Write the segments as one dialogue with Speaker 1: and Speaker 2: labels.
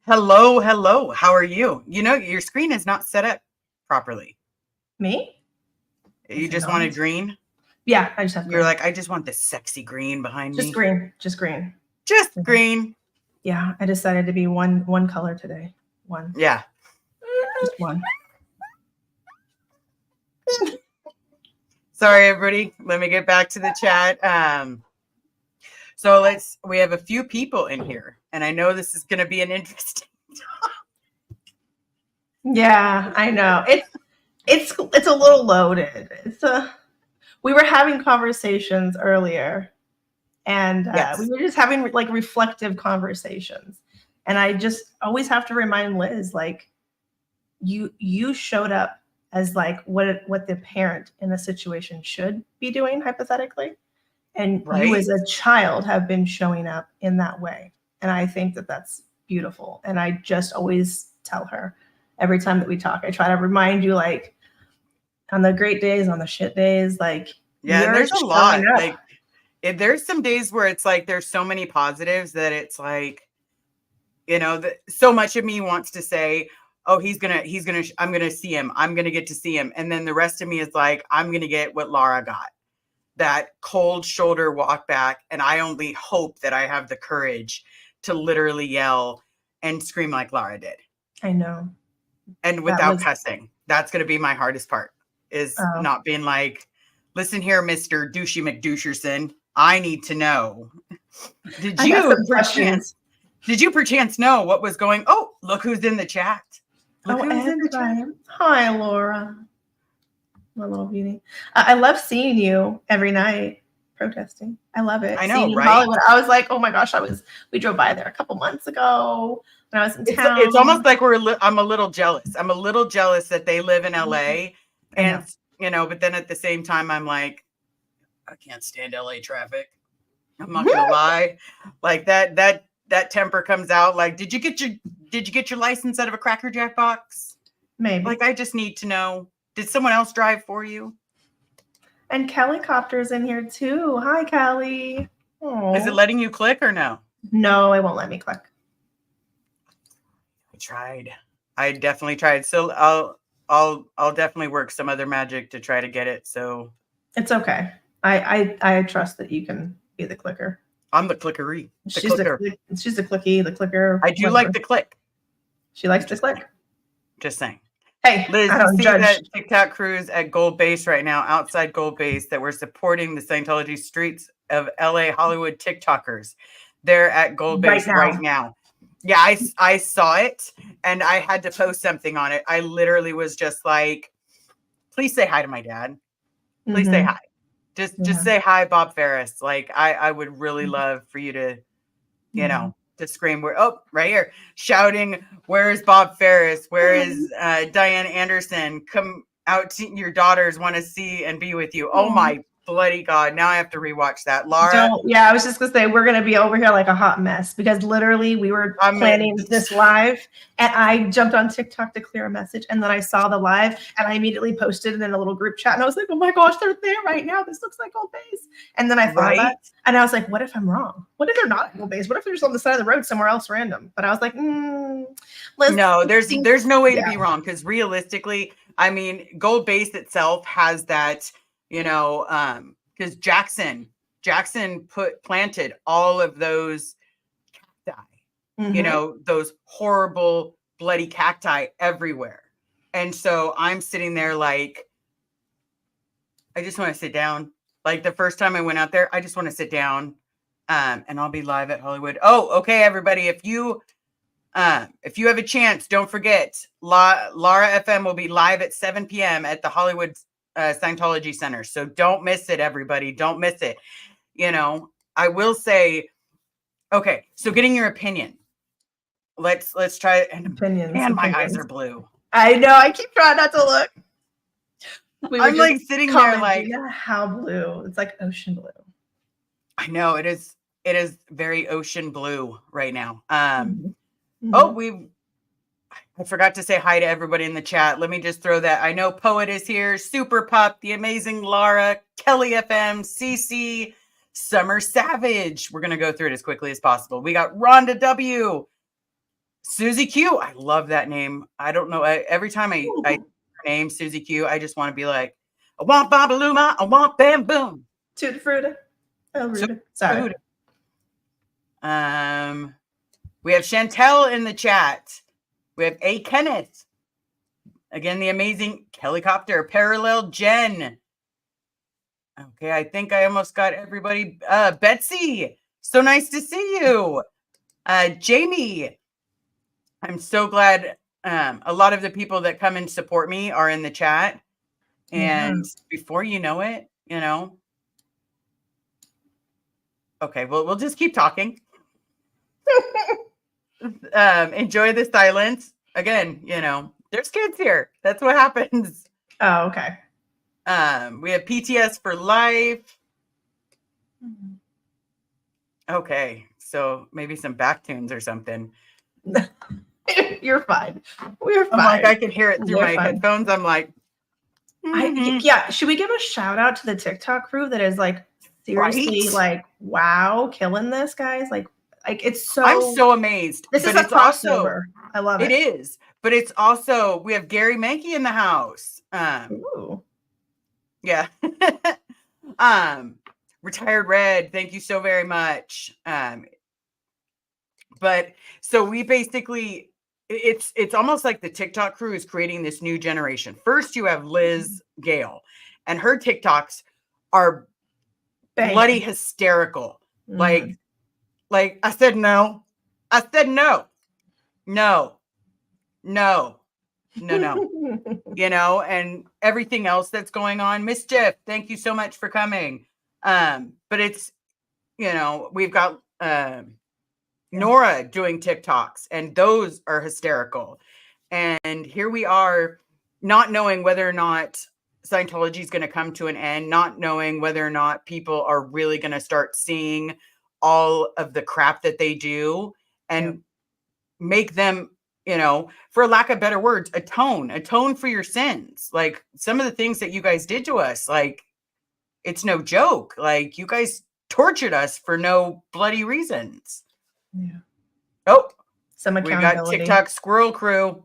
Speaker 1: Hello, hello. How are you? You know, your screen is not set up properly.
Speaker 2: Me?
Speaker 1: You
Speaker 2: Is it
Speaker 1: just
Speaker 2: not?
Speaker 1: wanted green?
Speaker 2: Yeah, I just have
Speaker 1: You're
Speaker 2: green.
Speaker 1: like, I just want this sexy green behind
Speaker 2: Just
Speaker 1: me.
Speaker 2: green. Just green.
Speaker 1: Just
Speaker 2: Mhm.
Speaker 1: green.
Speaker 2: Yeah, I decided to be one color today. One.
Speaker 1: Yeah.
Speaker 2: Just one.
Speaker 1: Sorry, everybody. Let me get back to the chat. So we have a few people in here, and I know this is going to be an interesting.
Speaker 2: Yeah, I know. It's a little loaded. We were having conversations earlier, and we
Speaker 1: Yes.
Speaker 2: were just having like reflective conversations. And I just always have to remind Liz, like, you showed up as like what the parent in a situation should be doing hypothetically, and you
Speaker 1: Right?
Speaker 2: as a child have been showing up in that way, and I think that that's beautiful. And I just always tell her every time that we talk, I try to remind you, like, on the great days, on the shit days, like,
Speaker 1: Yeah, and
Speaker 2: you're
Speaker 1: there's a
Speaker 2: showing
Speaker 1: lot.
Speaker 2: up.
Speaker 1: There's some days where it's like there's so many positives that it's like, so much of me wants to say, oh, I'm gonna see him, I'm gonna get to see him, and then the rest of me is like, I'm gonna get what Laura got, that cold shoulder walk back, and I only hope that I have the courage to literally yell and scream like Laura did,
Speaker 2: I know
Speaker 1: and
Speaker 2: that
Speaker 1: without
Speaker 2: was
Speaker 1: cussing. That's gonna be my hardest part, is
Speaker 2: oh,
Speaker 1: not being like, listen here, Mr. Douchey McDoucherson, I need to know, did
Speaker 2: I got
Speaker 1: you
Speaker 2: some
Speaker 1: perchance
Speaker 2: questions.
Speaker 1: did you perchance know what was going? Oh, look who's in the chat. Look
Speaker 2: Oh,
Speaker 1: who's in the chat.
Speaker 2: everybody. Hi, Laura, my little beauty. I love seeing you every night protesting. I love
Speaker 1: I
Speaker 2: it. Seeing
Speaker 1: know,
Speaker 2: you in
Speaker 1: right?
Speaker 2: Hollywood. I was like, oh my gosh, we drove by there a couple months ago when I was in
Speaker 1: It's
Speaker 2: town.
Speaker 1: almost like I'm a little jealous. I'm a little jealous that they live in LA,
Speaker 2: I know.
Speaker 1: and but then at the same time I'm like, I can't stand LA traffic. I'm not gonna lie. Like that temper comes out. Like, did you get your license out of a Cracker Jack box?
Speaker 2: Maybe.
Speaker 1: Like, I just need to know. Did someone else drive for you?
Speaker 2: And Kelly Copter's in here too. Hi, Kelly.
Speaker 1: Is it
Speaker 2: Oh.
Speaker 1: letting you click or no?
Speaker 2: No, it won't let me click.
Speaker 1: I tried. I definitely tried. So I'll definitely work some other magic to try to get it. So
Speaker 2: It's okay. I trust that you can be the clicker.
Speaker 1: I'm the clickery. The
Speaker 2: She's
Speaker 1: clicker.
Speaker 2: she's the clicky, the clicker.
Speaker 1: I do
Speaker 2: Whatever.
Speaker 1: like the click.
Speaker 2: She likes to click.
Speaker 1: Just saying.
Speaker 2: Hey,
Speaker 1: Liz,
Speaker 2: I
Speaker 1: you
Speaker 2: don't
Speaker 1: see
Speaker 2: judge.
Speaker 1: that TikTok cruise at Gold Base right now, outside Gold Base, that we're supporting the Scientology streets of LA Hollywood TikTokers. They're at Gold Base right now. Yeah, I saw it and I had to post something on it. I literally was just like, please say hi to my dad. Please say hi. Just say hi, Bob Ferris. Like, I would really love for you to, to scream, where, oh, right here, shouting, where is Bob Ferris? Where is Diane Anderson? Come out to your daughters want to see and be with you. Oh my bloody God. Now I have to rewatch that. Laura.
Speaker 2: Yeah, I was just gonna say we're gonna be over here like a hot mess because literally we were planning this live and I jumped on TikTok to clear a message and then I saw the live and I immediately posted it in a little group chat and I was like, oh my gosh, they're there right now. This looks like Gold Base. And then I thought about it and I was like, what if I'm wrong? What if they're not at Gold Base? What if they're just on the side of the road somewhere else random? But I was like,
Speaker 1: no, there's no way to be wrong, because realistically, I mean, Gold Base itself has that, because Jackson planted all of those cacti, those horrible bloody cacti everywhere. And so I'm sitting there like, I just want to sit down. Like, the first time I went out there, I just want to sit down, and I'll be live at Hollywood. Oh, okay, everybody. If you have a chance, don't forget, Lara FM will be live at 7 p.m. at the Hollywood Scientology Center. So don't miss it, everybody. Don't miss it. I will say, okay, so getting your opinion. Let's try it. And my eyes are blue.
Speaker 2: I know. I keep trying not to look.
Speaker 1: I'm like sitting there like,
Speaker 2: how blue. It's like ocean blue.
Speaker 1: I know it is very ocean blue right now. Oh, I forgot to say hi to everybody in the chat. Let me just throw that. I know Poet is here, Super Pup, the amazing Lara, Kelly FM, CC, Summer Savage. We're going to go through it as quickly as possible. We got Rhonda W, Susie Q. I love that name. I don't know. Every time I name Susie Q, I just want to be like, I want Babaluma, I want Bam Boom.
Speaker 2: Tutti Frutti. Oh, rude. Sorry.
Speaker 1: We have Chantel in the chat. We have A. Kenneth. Again, the amazing Helicopter. Parallel Jen. Okay, I think I almost got everybody. Betsy, so nice to see you. Jamie, I'm so glad a lot of the people that come and support me are in the chat. And before you know it, okay, well, we'll just keep talking. Enjoy the silence. Again, there's kids here. That's what happens.
Speaker 2: Oh, okay.
Speaker 1: We have PTS for life. Okay, so maybe some back tunes or something.
Speaker 2: You're fine. We're fine.
Speaker 1: I'm like, I can hear it through my headphones. I'm like,
Speaker 2: yeah. Should we give a shout out to the TikTok crew that is like seriously like, wow, killing this, guys? Like it's so.
Speaker 1: I'm so amazed.
Speaker 2: This is a crossover. I love it.
Speaker 1: It is, but it's also we have Gary Mankey in the house.
Speaker 2: Ooh.
Speaker 1: Yeah. Retired Red, thank you so very much. But so we basically it's almost like the TikTok crew is creating this new generation. First, you have Liz Gale, and her TikToks are bloody hysterical. Like I said no. I said no. No. And everything else that's going on. Mischief, thank you so much for coming. But it's, we've got Nora doing TikToks, and those are hysterical. And here we are not knowing whether or not Scientology is going to come to an end, not knowing whether or not people are really going to start seeing all of the crap that they do and make them, for lack of better words, atone for your sins. Like some of the things that you guys did to us, like it's no joke. Like you guys tortured us for no bloody reasons.
Speaker 2: Yeah.
Speaker 1: Oh,
Speaker 2: some accountability.
Speaker 1: We got TikTok Squirrel Crew.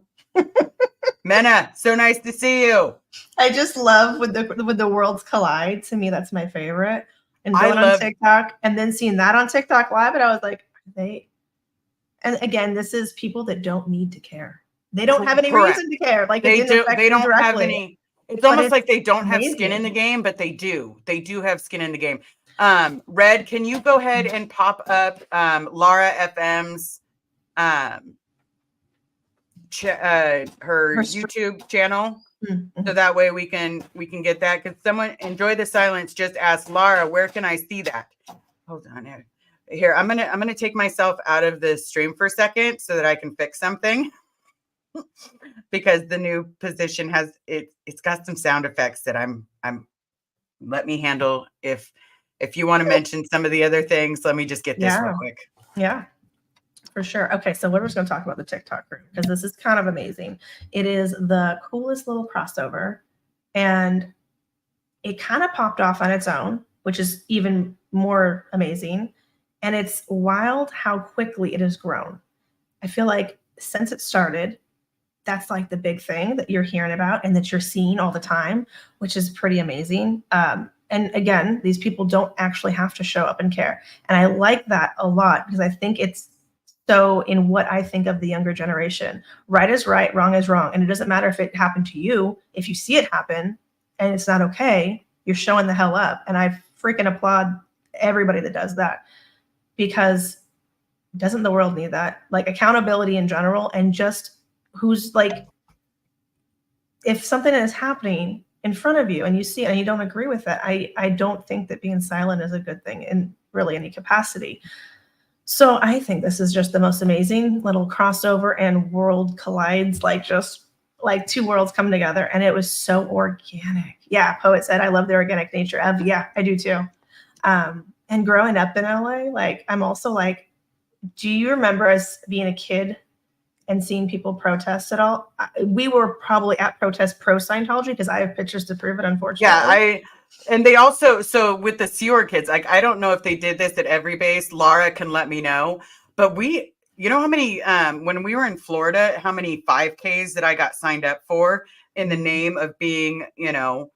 Speaker 1: Mena, so nice to see you.
Speaker 2: I just love with the worlds collide. To me, that's my favorite. And going on TikTok and then seeing that on TikTok live, and I was like, and again, this is people that don't need to care. They don't have any reason to care. Like
Speaker 1: they don't have any. It's almost like they don't have skin in the game, but they do. They do have skin in the game. Red, can you go ahead and pop up Lara FM's her YouTube channel, so that way we can get that? Because someone Enjoy the Silence just asked Lara, where can I see that? Hold on here. I'm gonna take myself out of the stream for a second so that I can fix something. Because the new position has it's got some sound effects that I'm let me handle. If you want to mention some of the other things, let me just get this real quick.
Speaker 2: Yeah, for sure. Okay, so we're just going to talk about the TikTok group because this is kind of amazing. It is the coolest little crossover, and it kind of popped off on its own, which is even more amazing. And it's wild how quickly it has grown. I feel like since it started, that's like the big thing that you're hearing about and that you're seeing all the time, which is pretty amazing. And again, these people don't actually have to show up and care. And I like that a lot because I think it's so in what I think of the younger generation. Right is right, wrong is wrong. And it doesn't matter if it happened to you. If you see it happen and it's not okay, you're showing the hell up. And I freaking applaud everybody that does that, because doesn't the world need that? Like accountability in general, and just who's like, if something is happening in front of you and you see it and you don't agree with it, I don't think that being silent is a good thing in really any capacity. So I think this is just the most amazing little crossover and world collides, like just like two worlds come together, and it was so organic. Yeah, Poet said, I love the organic nature of, yeah, I do too. And growing up in LA, like I'm also like, do you remember us being a kid and seeing people protest at all? We were probably at protest pro Scientology because I have pictures to prove it, unfortunately.
Speaker 1: Yeah, and they also, so with the Sea Org kids, like I don't know if they did this at every base. Lara can let me know. But we you know how many, when we were in Florida, how many 5Ks that I got signed up for in the name of being, you know,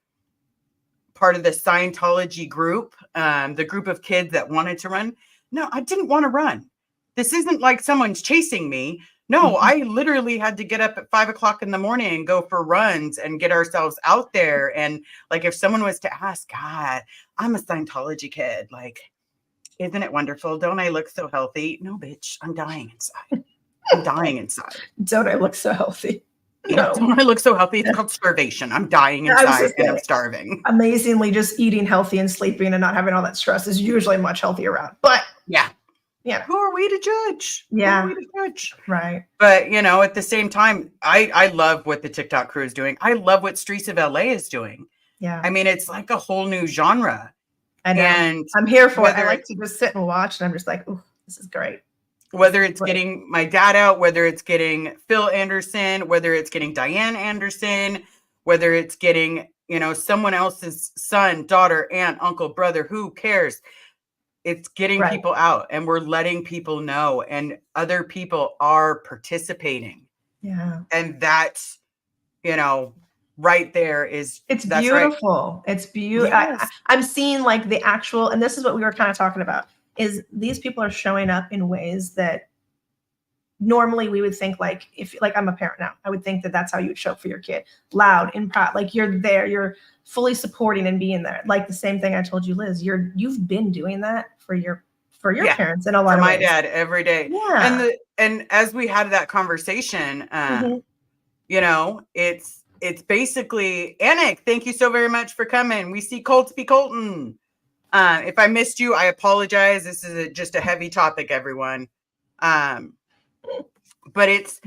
Speaker 1: part of the Scientology group, the group of kids that wanted to run. No, I didn't want to run. This isn't like someone's chasing me. No, I literally had to get up at 5 o'clock in the morning and go for runs and get ourselves out there. And like, if someone was to ask, God, I'm a Scientology kid, like, isn't it wonderful? Don't I look so healthy? No, bitch, I'm dying inside. I'm dying inside.
Speaker 2: Don't I look so healthy?
Speaker 1: No. Don't I look so healthy? It's called starvation. I'm dying inside and I'm starving.
Speaker 2: Amazingly, just eating healthy and sleeping and not having all that stress is usually much healthier route. But
Speaker 1: yeah. Who are we to judge?
Speaker 2: Yeah.
Speaker 1: Who are we to judge?
Speaker 2: Right.
Speaker 1: But, you know, at the same time, I love what the TikTok crew is doing. I love what Streets of LA is doing.
Speaker 2: Yeah.
Speaker 1: I mean, it's like a whole new genre.
Speaker 2: I know. And I'm here for it. I like to just sit and watch, and I'm just like, oh, this is great.
Speaker 1: Whether it's getting my dad out, whether it's getting Phil Anderson, whether it's getting Diane Anderson, whether it's getting, you know, someone else's son, daughter, aunt, uncle, brother, who cares? It's getting people out, and we're letting people know, and other people are participating.
Speaker 2: Yeah.
Speaker 1: And that's, you know, right there is,
Speaker 2: it's beautiful. Right. It's beautiful.
Speaker 1: Yes.
Speaker 2: I'm seeing like the actual, and this is what we were kind of talking about, is these people are showing up in ways that normally we would think, like, if like I'm a parent now, I would think that that's how you would show up for your kid, loud and proud, like you're there, you're fully supporting and being there. Like the same thing I told you, Liz, you've been doing that for your parents in a lot of ways.
Speaker 1: My dad every day.
Speaker 2: Yeah.
Speaker 1: And as we had that conversation, you know, it's basically, Anik, thank you so very much for coming. We see Colts be Colton. If I missed you, I apologize. This is just a heavy topic, everyone. But it's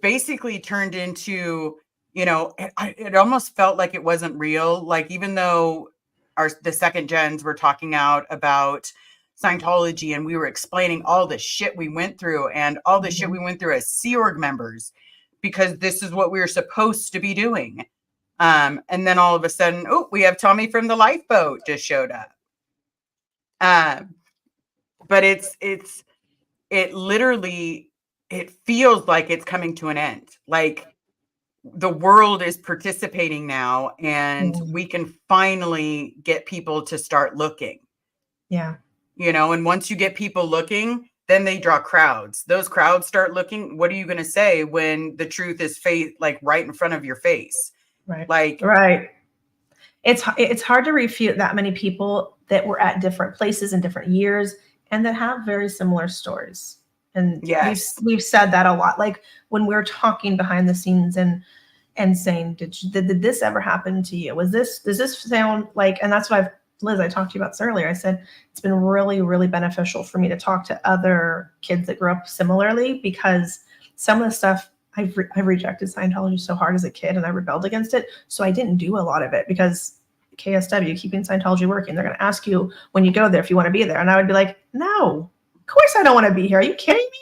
Speaker 1: basically turned into, you know, it almost felt like it wasn't real. Like, even though the second gens were talking out about Scientology, and we were explaining all the shit we went through and all the shit we went through as Sea Org members, because this is what we were supposed to be doing. And then all of a sudden, oh, we have Tommy from the lifeboat just showed up. But it literally, it feels like it's coming to an end. Like the world is participating now, and we can finally get people to start looking.
Speaker 2: Yeah.
Speaker 1: You know, and once you get people looking, then they draw crowds. Those crowds start looking. What are you going to say when the truth is like right in front of your face?
Speaker 2: Right.
Speaker 1: Like,
Speaker 2: right. It's hard to refute that many people that were at different places in different years and that have very similar stories. And we've said that a lot. Like when we're talking behind the scenes and saying, did this ever happen to you? Does this sound like, and that's what Liz, I talked to you about this earlier. I said, it's been really, really beneficial for me to talk to other kids that grew up similarly, because some of the stuff I've rejected Scientology so hard as a kid, and I rebelled against it. So I didn't do a lot of it, because KSW, keeping Scientology working, they're going to ask you when you go there if you want to be there. And I would be like, no, of course I don't want to be here. Are you kidding me?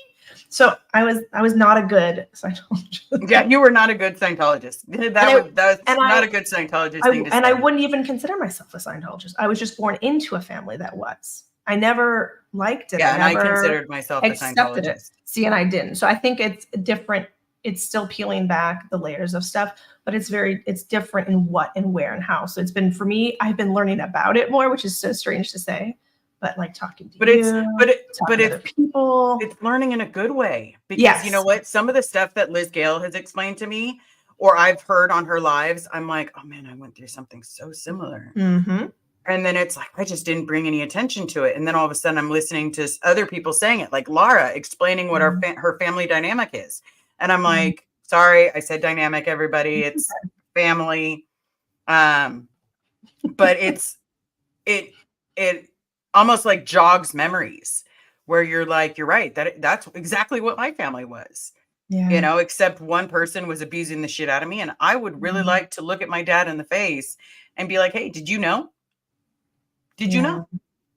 Speaker 2: So I was not a good Scientologist.
Speaker 1: Yeah, you were not a good Scientologist. That's not a good Scientologist thing to say.
Speaker 2: And I wouldn't even consider myself a Scientologist. I was just born into a family that was. I never liked it.
Speaker 1: Yeah, I considered myself a Scientologist.
Speaker 2: See, and I didn't. So I think it's different. It's still peeling back the layers of stuff, but it's different in what and where and how. So it's been, for me, I've been learning about it more, which is so strange to say. But like talking to
Speaker 1: it's
Speaker 2: people,
Speaker 1: it's learning in a good way, because you know what, some of the stuff that Liz Gale has explained to me, or I've heard on her lives, I'm like, oh man, I went through something so similar.
Speaker 2: Mm-hmm.
Speaker 1: And then it's like, I just didn't bring any attention to it. And then all of a sudden I'm listening to other people saying it, like Lara explaining what her family dynamic is. And I'm like, sorry, I said dynamic, everybody, it's family. But it almost like jogs memories, where you're like, you're right, that's exactly what my family was.
Speaker 2: Yeah.
Speaker 1: You know, except one person was abusing the shit out of me. And I would really like to look at my dad in the face and be like, hey, did you know? Did you know?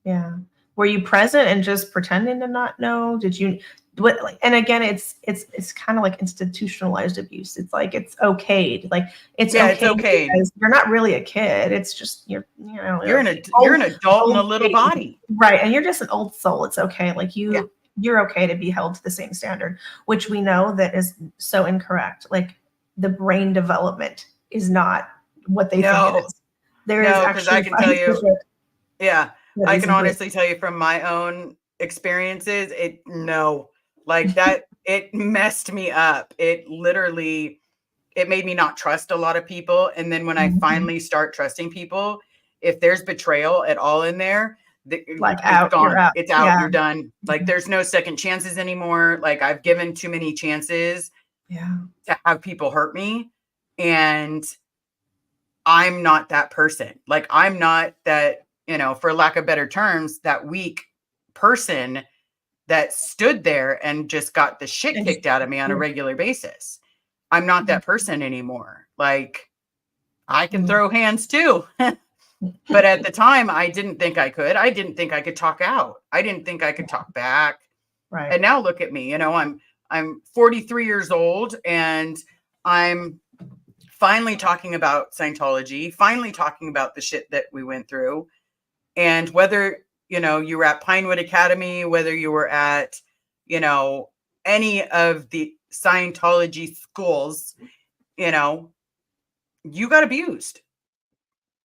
Speaker 2: Yeah. Were you present and just pretending to not know? Did you and again, it's kind of like institutionalized abuse. It's like, it's okayed. Like it's okay. Because you're not really a kid. It's just, you're an adult in a little body. Right. And you're just an old soul. It's okay. Like you're okay to be held to the same standard, which we know that is so incorrect. Like the brain development is not what they think it is. There is
Speaker 1: because I can tell you, I can honestly tell you from my own experiences, like that, it messed me up. It literally, it made me not trust a lot of people. And then when I finally start trusting people, if there's betrayal at all in there,
Speaker 2: like
Speaker 1: it's gone.
Speaker 2: You're out.
Speaker 1: It's out. You're done. Like there's no second chances anymore. Like I've given too many chances to have people hurt me. And I'm not that person. Like I'm not that, for lack of better terms, that weak person that stood there and just got the shit kicked out of me on a regular basis. I'm not that person anymore. Like I can throw hands too. But at the time I didn't think I could. I didn't think I could talk out. I didn't think I could talk back.
Speaker 2: Right.
Speaker 1: And now look at me, I'm 43 years old and I'm finally talking about Scientology, finally talking about the shit that we went through. And whether, you were at Pinewood Academy, whether you were at, any of the Scientology schools, you got abused.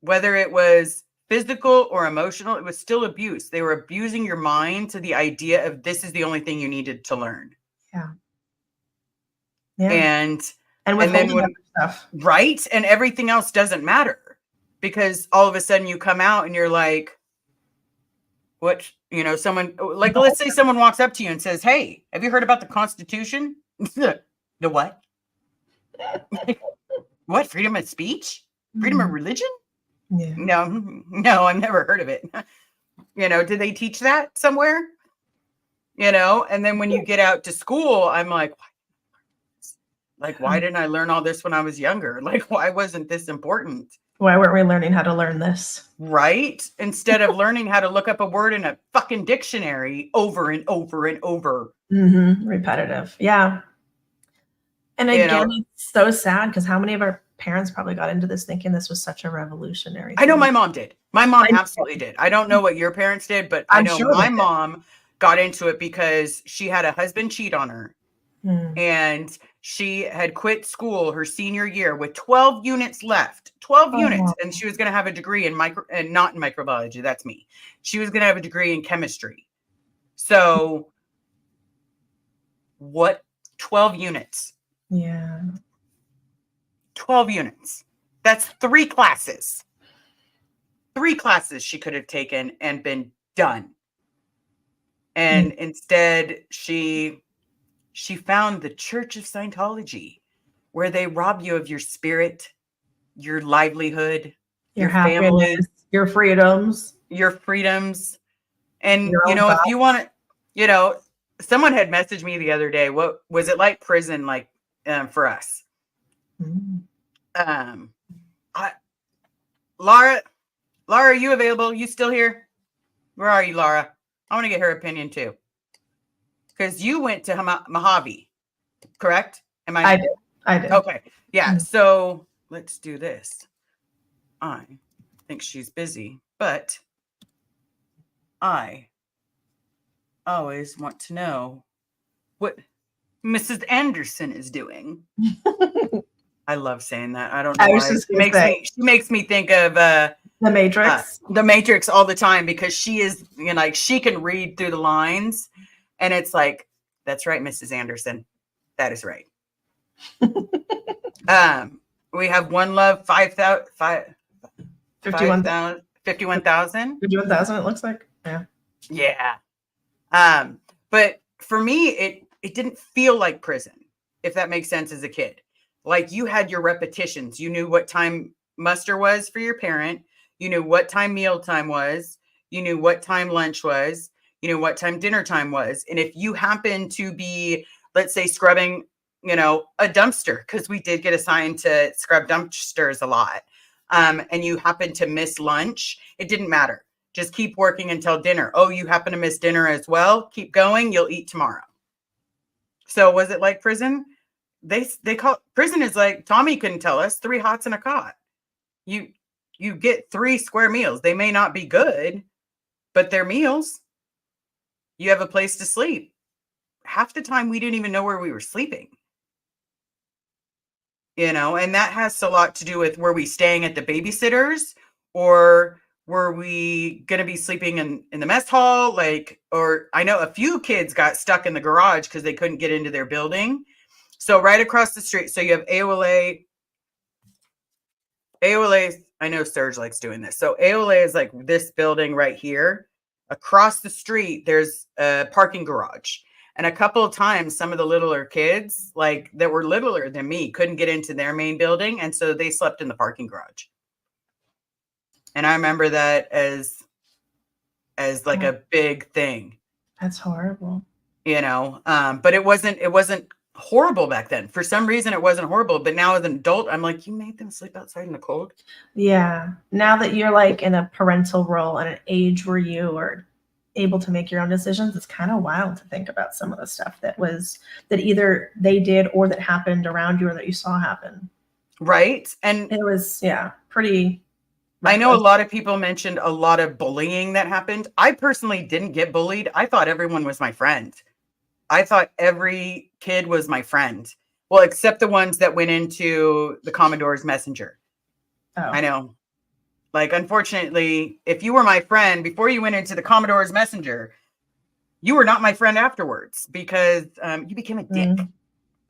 Speaker 1: Whether it was physical or emotional, it was still abuse. They were abusing your mind to the idea of this is the only thing you needed to learn.
Speaker 2: Yeah.
Speaker 1: And
Speaker 2: then stuff.
Speaker 1: Right. And everything else doesn't matter because all of a sudden you come out and you're like, what, someone like, let's say someone walks up to you and says, hey, have you heard about the Constitution? The what? What? Freedom of speech? Freedom of religion?
Speaker 2: Yeah.
Speaker 1: No, I've never heard of it. Did they teach that somewhere? And then when you get out to school, I'm like, why didn't I learn all this when I was younger? Like, why wasn't this important?
Speaker 2: Why weren't we learning how to learn this?
Speaker 1: Right? Instead of learning how to look up a word in a fucking dictionary over and over and over.
Speaker 2: Repetitive. Yeah. And again, it's so sad because how many of our parents probably got into this thinking this was such a revolutionary thing?
Speaker 1: I know my mom did. My mom absolutely did. I don't know what your parents did, but I know my mom got into it because she had a husband cheat on her. And she had quit school her senior year with 12 units left, 12 units. And she was going to have a degree in not in microbiology. That's me. She was going to have a degree in chemistry. So what? 12 units.
Speaker 2: Yeah.
Speaker 1: 12 units. That's 3 classes. 3 classes she could have taken and been done. And instead she found the Church of Scientology, where they rob you of your spirit, your livelihood, your family,
Speaker 2: your freedoms.
Speaker 1: And, if you want to, someone had messaged me the other day, what was it like prison, like for us? Laura, are you available? You still here? Where are you, Laura? I want to get her opinion too. Because you went to Mojave, correct?
Speaker 2: I did.
Speaker 1: Okay. Yeah. So let's do this. I think she's busy, but I always want to know what Mrs. Anderson is doing. I love saying that. I don't know why. She makes me think of
Speaker 2: The Matrix.
Speaker 1: The Matrix all the time because she is, she can read through the lines. And it's like, that's right, Mrs. Anderson. That is right. We have One Love, 51,000.
Speaker 2: 51,000, it looks like. Yeah.
Speaker 1: Yeah. But for me, it didn't feel like prison, if that makes sense as a kid. Like you had your repetitions. You knew what time muster was for your parent. You knew what time mealtime was. You knew what time lunch was. You know what time dinner time was. And if you happen to be, let's say, scrubbing, a dumpster, because we did get assigned to scrub dumpsters a lot, and you happen to miss lunch, it didn't matter. Just keep working until dinner. Oh, you happen to miss dinner as well? Keep going. You'll eat tomorrow. So was it like prison? They call prison is like, Tommy couldn't tell us, 3 hots and a cot. You get 3 square meals. They may not be good, but they're meals. You have a place to sleep. half the time we didn't even know where we were sleeping. And that has a lot to do with, were we staying at the babysitters, or were we going to be sleeping in the mess hall? Or I know a few kids got stuck in the garage because they couldn't get into their building. So right across the street, so you have AOLA. I know Serge likes doing this. So AOLA is like this building right here. Across the street, there's a parking garage. And a couple of times, some of the littler kids, that were littler than me, couldn't get into their main building. And so they slept in the parking garage. And I remember that as like a big thing.
Speaker 2: That's horrible.
Speaker 1: But it wasn't horrible back then. For some reason, it wasn't horrible. But now as an adult, I'm like, you made them sleep outside in the cold?
Speaker 2: Yeah. Now that you're like in a parental role at an age where you are able to make your own decisions, it's kind of wild to think about some of the stuff that either they did or that happened around you or that you saw happen.
Speaker 1: Right. And
Speaker 2: it was, pretty.
Speaker 1: I know a lot of people mentioned a lot of bullying that happened. I personally didn't get bullied. I thought everyone was my friend. I thought every kid was my friend. Well, except the ones that went into the Commodore's Messenger. Oh. I know. Unfortunately, if you were my friend before you went into the Commodore's Messenger, you were not my friend afterwards, because you became a dick.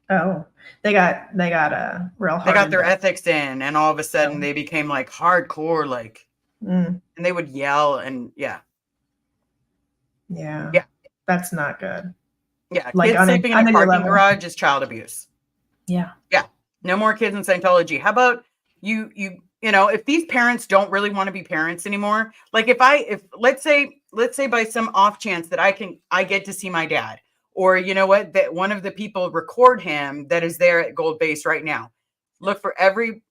Speaker 2: Oh, they got a real hard.
Speaker 1: They got their ethics in, and all of a sudden they became hardcore, and they would yell, and yeah,
Speaker 2: that's not good.
Speaker 1: Yeah, kids sleeping in a parking garage is child abuse.
Speaker 2: Yeah.
Speaker 1: No more kids in Scientology. How about you? If these parents don't really want to be parents anymore, if let's say by some off chance that I get to see my dad, or that one of the people record him that is there at Gold Base right now. Look for every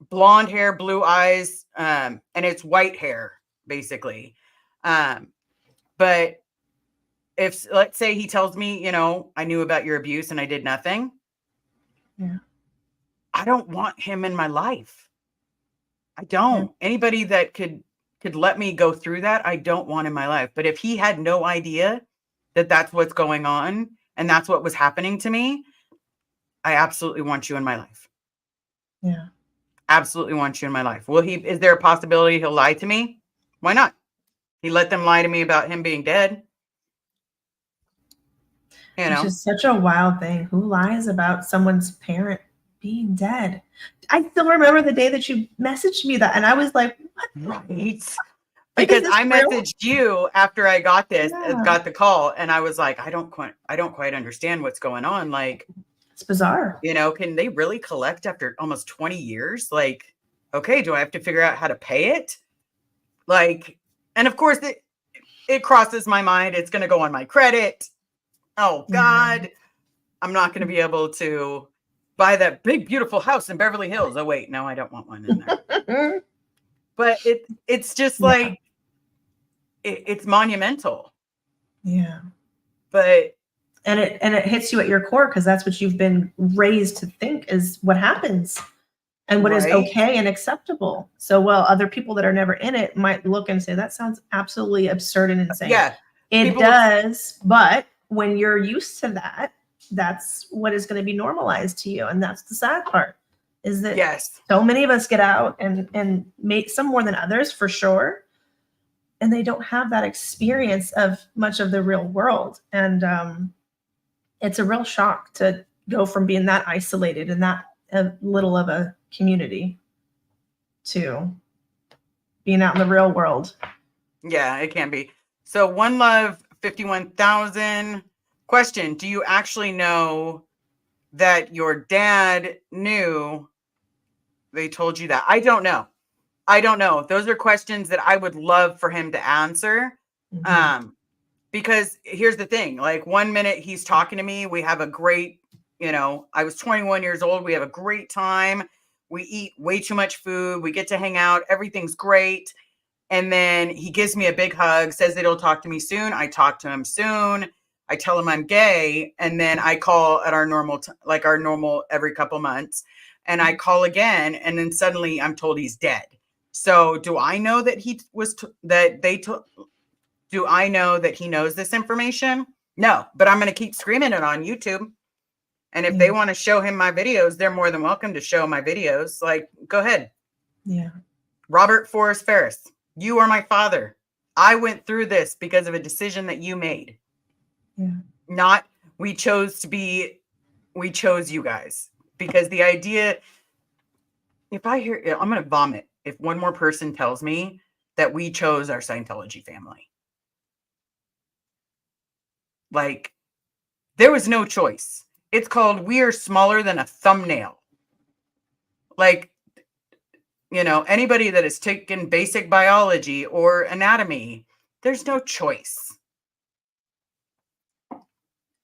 Speaker 1: blonde hair, blue eyes, and it's white hair, basically. But if, let's say, he tells me, I knew about your abuse and I did nothing.
Speaker 2: Yeah.
Speaker 1: I don't want him in my life. I don't. Yeah. Anybody that could let me go through that, I don't want in my life. But if he had no idea that that's what's going on and that's what was happening to me, I absolutely want you in my life.
Speaker 2: Yeah.
Speaker 1: Absolutely want you in my life. Is there a possibility he'll lie to me? Why not? He let them lie to me about him being dead.
Speaker 2: It's just such a wild thing. Who lies about someone's parent being dead? I still remember the day that you messaged me that, and I was like, what?
Speaker 1: Right. Because I messaged you after I got got the call, and I was like, I don't quite understand what's going on.
Speaker 2: It's bizarre.
Speaker 1: Can they really collect after almost 20 years? Okay, do I have to figure out how to pay it? And of course it crosses my mind. It's going to go on my credit. Oh God, I'm not going to be able to buy that big, beautiful house in Beverly Hills. Oh wait, no, I don't want one in there. But it's just it's monumental.
Speaker 2: Yeah.
Speaker 1: But
Speaker 2: and it hits you at your core, because that's what you've been raised to think is what happens and what is okay and acceptable. So, other people that are never in it might look and say, that sounds absolutely absurd and insane.
Speaker 1: Yeah.
Speaker 2: It does, but when you're used to that, that's what is going to be normalized to you. And that's the sad part, is that so many of us get out and make some more than others, for sure. And they don't have that experience of much of the real world. And it's a real shock to go from being that isolated and that little of a community to being out in the real world.
Speaker 1: Yeah, it can be. So One Love 51,000 question. Do you actually know that your dad knew they told you that? I don't know. Those are questions that I would love for him to answer. Mm-hmm. Because here's the thing, 1 minute he's talking to me. We have a great, I was 21 years old. We have a great time. We eat way too much food. We get to hang out. Everything's great. And then he gives me a big hug, says that he'll talk to me soon. I talk to him soon. I tell him I'm gay. And then I call at our normal, our normal every couple months. And I call again. And then suddenly I'm told he's dead. So do I know that he was, do I know that he knows this information? No, but I'm going to keep screaming it on YouTube. And if they want to show him my videos, they're more than welcome to show my videos. Like, go ahead.
Speaker 2: Yeah.
Speaker 1: Robert Forrest Ferris, you are my father. I went through this because of a decision that you made.
Speaker 2: Yeah.
Speaker 1: Not we chose you guys. Because the idea, if I hear, I'm going to vomit if one more person tells me that we chose our Scientology family. Like, there was no choice. It's called We Are Smaller Than a Thumbnail. Like, anybody that has taken basic biology or anatomy, there's no choice.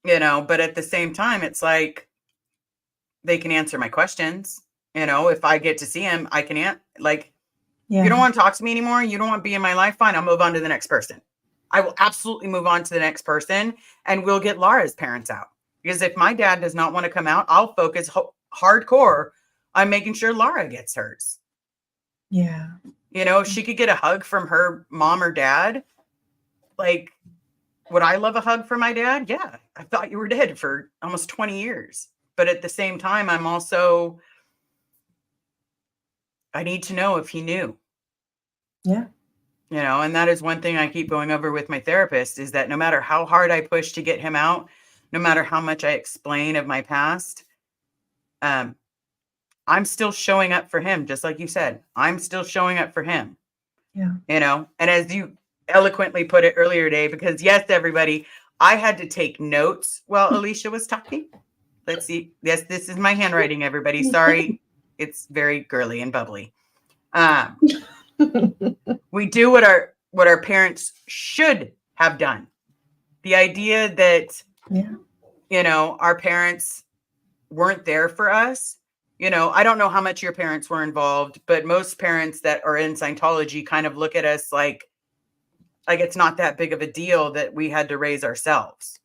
Speaker 1: But at the same time, it's like, they can answer my questions. If I get to see him, I can you don't want to talk to me anymore. You don't want to be in my life. Fine. I'll move on to the next person. I will absolutely move on to the next person, and we'll get Laura's parents out. Because if my dad does not want to come out, I'll focus hardcore on making sure Laura gets hers.
Speaker 2: Yeah.
Speaker 1: If she could get a hug from her mom or dad, like, would I love a hug from my dad? Yeah. I thought you were dead for almost 20 years. But at the same time, I'm also, I need to know if he knew.
Speaker 2: Yeah.
Speaker 1: And that is one thing I keep going over with my therapist, is that no matter how hard I push to get him out, no matter how much I explain of my past, I'm still showing up for him. Just like you said, I'm still showing up for him.
Speaker 2: Yeah.
Speaker 1: And as you eloquently put it earlier today, because yes, everybody, I had to take notes while Elysia was talking. Let's see. Yes, this is my handwriting, everybody. Sorry. It's very girly and bubbly. We do what our parents should have done. The idea that, our parents weren't there for us. I don't know how much your parents were involved, but most parents that are in Scientology kind of look at us like it's not that big of a deal that we had to raise ourselves.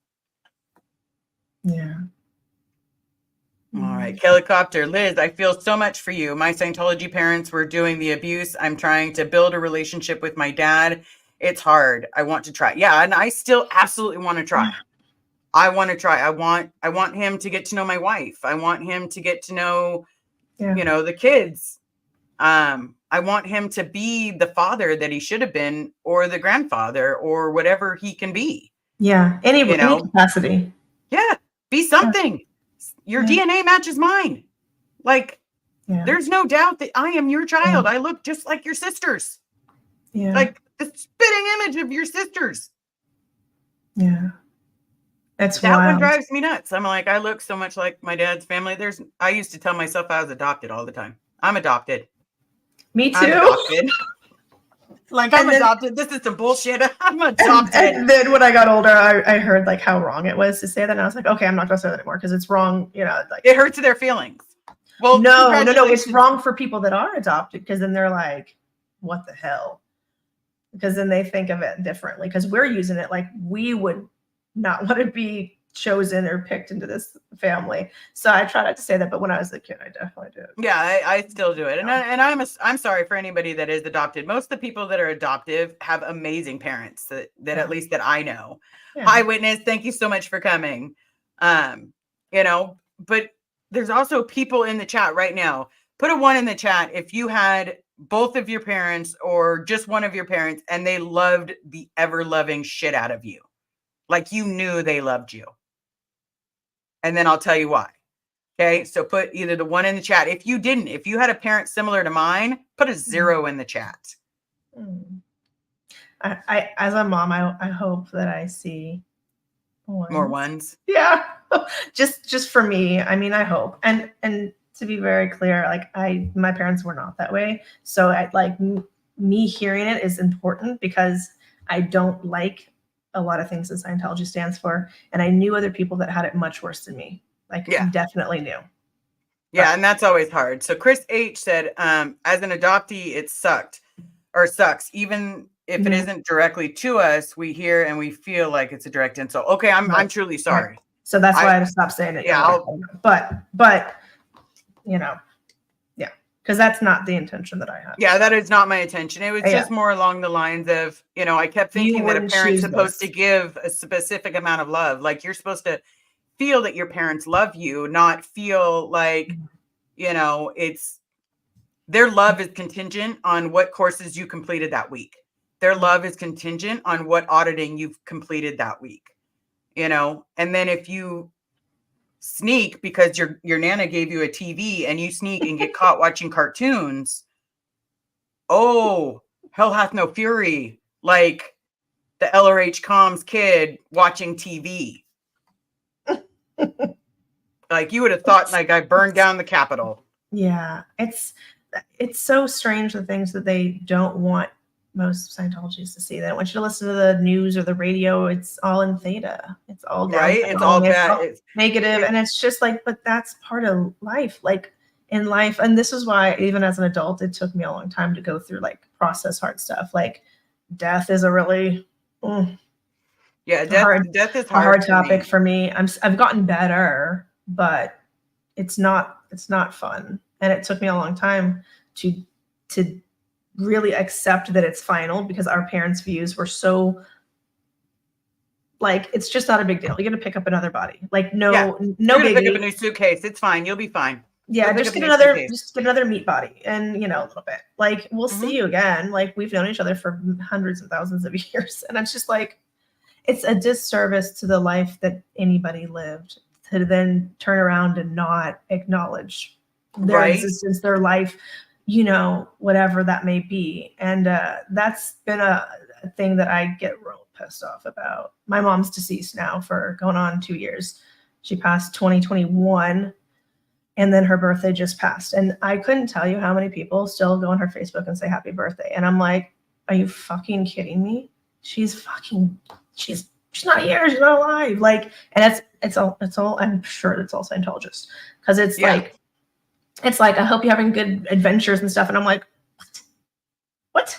Speaker 2: Yeah.
Speaker 1: All right. Helicopter. Liz, I feel so much for you. My Scientology parents were doing the abuse. I'm trying to build a relationship with my dad. It's hard. I want to try. Yeah. And I still absolutely want to try. I want to try. I want him to get to know my wife. I want him to get to know, the kids. I want him to be the father that he should have been, or the grandfather, or whatever he can be.
Speaker 2: Yeah. Any capacity.
Speaker 1: Yeah. Be something. Your DNA matches mine. Like, there's no doubt that I am your child. I look just like your sisters.
Speaker 2: Yeah.
Speaker 1: Like the spitting image of your sisters.
Speaker 2: Yeah. That
Speaker 1: one drives me nuts. I'm like, I look so much like my dad's family. I used to tell myself I was adopted all the time. I'm adopted.
Speaker 2: Me too.
Speaker 1: I'm adopted. I'm adopted. This is some bullshit. I'm adopted.
Speaker 2: And then when I got older, I heard like how wrong it was to say that. And I was like, okay, I'm not going to say that anymore because it's wrong. Like,
Speaker 1: it hurts their feelings. Well,
Speaker 2: no. It's wrong for people that are adopted, because then they're like, what the hell? Because then they think of it differently, because we're using it like we would not want to be chosen or picked into this family. So I try not to say that, but when I was a kid, I definitely did.
Speaker 1: Yeah, I still do it. And I'm sorry for anybody that is adopted. Most of the people that are adoptive have amazing parents that at least that I know. Yeah. Hi, Witness. Thank you so much for coming. But there's also people in the chat right now. Put a 1 in the chat if you had both of your parents or just one of your parents and they loved the ever-loving shit out of you. Like you knew they loved you. And then I'll tell you why. Okay. So put either the 1 in the chat. If you didn't, if you had a parent similar to mine, put a 0 in the chat.
Speaker 2: I as a mom, I hope that I see
Speaker 1: more ones.
Speaker 2: Yeah. just for me. I mean, I hope. And to be very clear, like my parents were not that way. So me hearing it is important, because I don't like a lot of things that Scientology stands for. And I knew other people that had it much worse than me. Definitely knew.
Speaker 1: Yeah. And that's always hard. So Chris H said, as an adoptee, it sucks. Even if it isn't directly to us, we hear and we feel like it's a direct insult. Okay. I'm truly sorry.
Speaker 2: Right. So that's why I stopped saying it.
Speaker 1: Yeah.
Speaker 2: But yeah, because that's not the intention that I had.
Speaker 1: Yeah, that is not my intention. It was just more along the lines of, I kept thinking that a parent's supposed to give a specific amount of love. Like, you're supposed to feel that your parents love you, not feel like, it's their love is contingent on what courses you completed that week. Their love is contingent on what auditing you've completed that week, and then if you sneak because your Nana gave you a TV and you sneak and get caught watching cartoons, oh, hell hath no fury, like the LRH comms kid watching TV. Like, you would have thought like I burned down the Capitol.
Speaker 2: Yeah, it's so strange, the things that they don't want most Scientologists to see. They don't want you to listen to the news or the radio. It's all in theta. It's all down.
Speaker 1: Right? It's all bad.
Speaker 2: It's negative. And it's just like, but that's part of life. Like, in life, and this is why even as an adult, it took me a long time to go through, like, process hard stuff. Like, death is a really
Speaker 1: death is
Speaker 2: a hard topic for me. I've gotten better, but it's not fun. And it took me a long time to really accept that it's final, because our parents' views were so, like, it's just not a big deal. You're gonna pick up another body. Like, no
Speaker 1: you're gonna pick up a new suitcase. It's fine. You'll be fine.
Speaker 2: Yeah, just get another meat body, and a little bit. Like, we'll see you again. Like, we've known each other for hundreds and thousands of years, and it's just like, it's a disservice to the life that anybody lived to then turn around and not acknowledge their existence, their life, whatever that may be. And that's been a thing that I get real pissed off about. My mom's deceased now for going on 2 years. She passed 2021. And then her birthday just passed. And I couldn't tell you how many people still go on her Facebook and say happy birthday. And I'm like, are you fucking kidding me? She's not here. She's not alive. Like, and it's all, I'm sure it's all Scientologists. Because it's like, I hope you're having good adventures and stuff. And I'm like, what?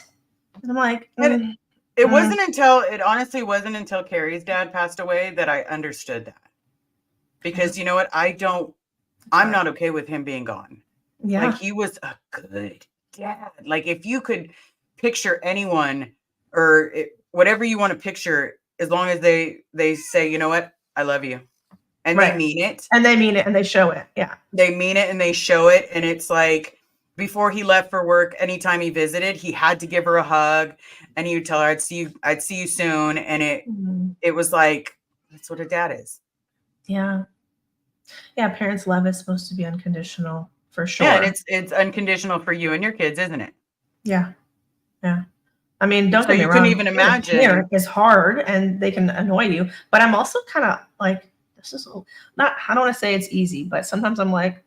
Speaker 2: And I'm like,
Speaker 1: it honestly wasn't until Carrie's dad passed away that I understood that. Because you know what? I'm not okay with him being gone. Yeah. Like, he was a good dad. Like, if you could picture anyone or whatever you want to picture, as long as they say, you know what, I love you. And they mean it.
Speaker 2: And they mean it and they show it. Yeah.
Speaker 1: They mean it and they show it. And it's like, before he left for work, anytime he visited, he had to give her a hug and he would tell her, I'd see you soon. And it was like, that's what a dad is.
Speaker 2: Yeah. Yeah, parents' love is supposed to be unconditional, for sure.
Speaker 1: Yeah, and it's unconditional for you and your kids, isn't it?
Speaker 2: Yeah. Yeah. I mean, don't get me wrong. You can even imagine. It's hard and they can annoy you. But I'm also kind of like, this is not, I don't want to say it's easy, but sometimes I'm like,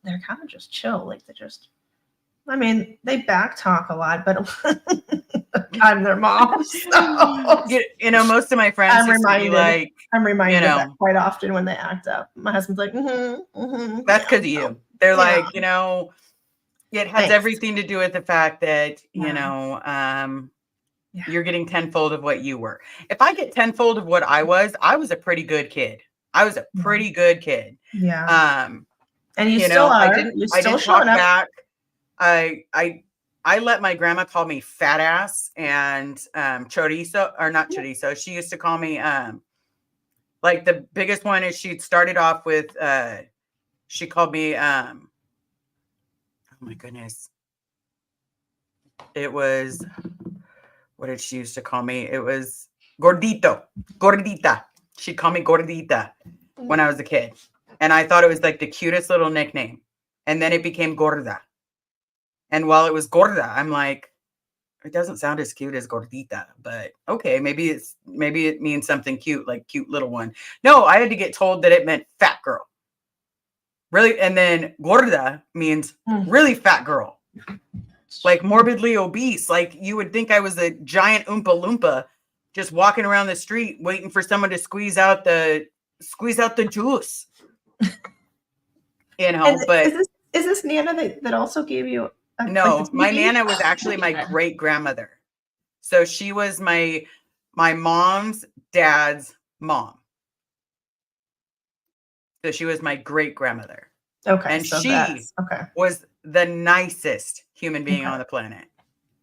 Speaker 2: they're kind of just chill. Like, they back talk a lot, but I'm their mom. So.
Speaker 1: Most of my friends
Speaker 2: I'm reminded of that quite often when they act up. My husband's like,
Speaker 1: that's because of you. They're like, it has everything to do with the fact that, you're getting tenfold of what you were. If I get tenfold of what I was a pretty good kid. I was a pretty good kid.
Speaker 2: Yeah. And you still are. I didn't
Speaker 1: talk back. I let my grandma call me fat ass and chorizo, or not chorizo. She used to call me like, the biggest one is she started off with she called me oh my goodness. It was, what did she used to call me? It was gordita. She'd call me gordita when I was a kid. And I thought it was like the cutest little nickname. And then it became gorda. And while it was gorda, I'm like, it doesn't sound as cute as gordita, but okay, maybe it means something cute, like cute little one. No, I had to get told that it meant fat girl. Really, and then gorda means really fat girl. Like morbidly obese. Like, you would think I was a giant Oompa Loompa just walking around the street waiting for someone to squeeze out the juice. But
Speaker 2: is this Nana that also gave you?
Speaker 1: No, my Nana was actually my great grandmother. So she was my mom's dad's mom. So she was my great grandmother.
Speaker 2: Okay.
Speaker 1: And
Speaker 2: so
Speaker 1: she was the nicest human being on the planet.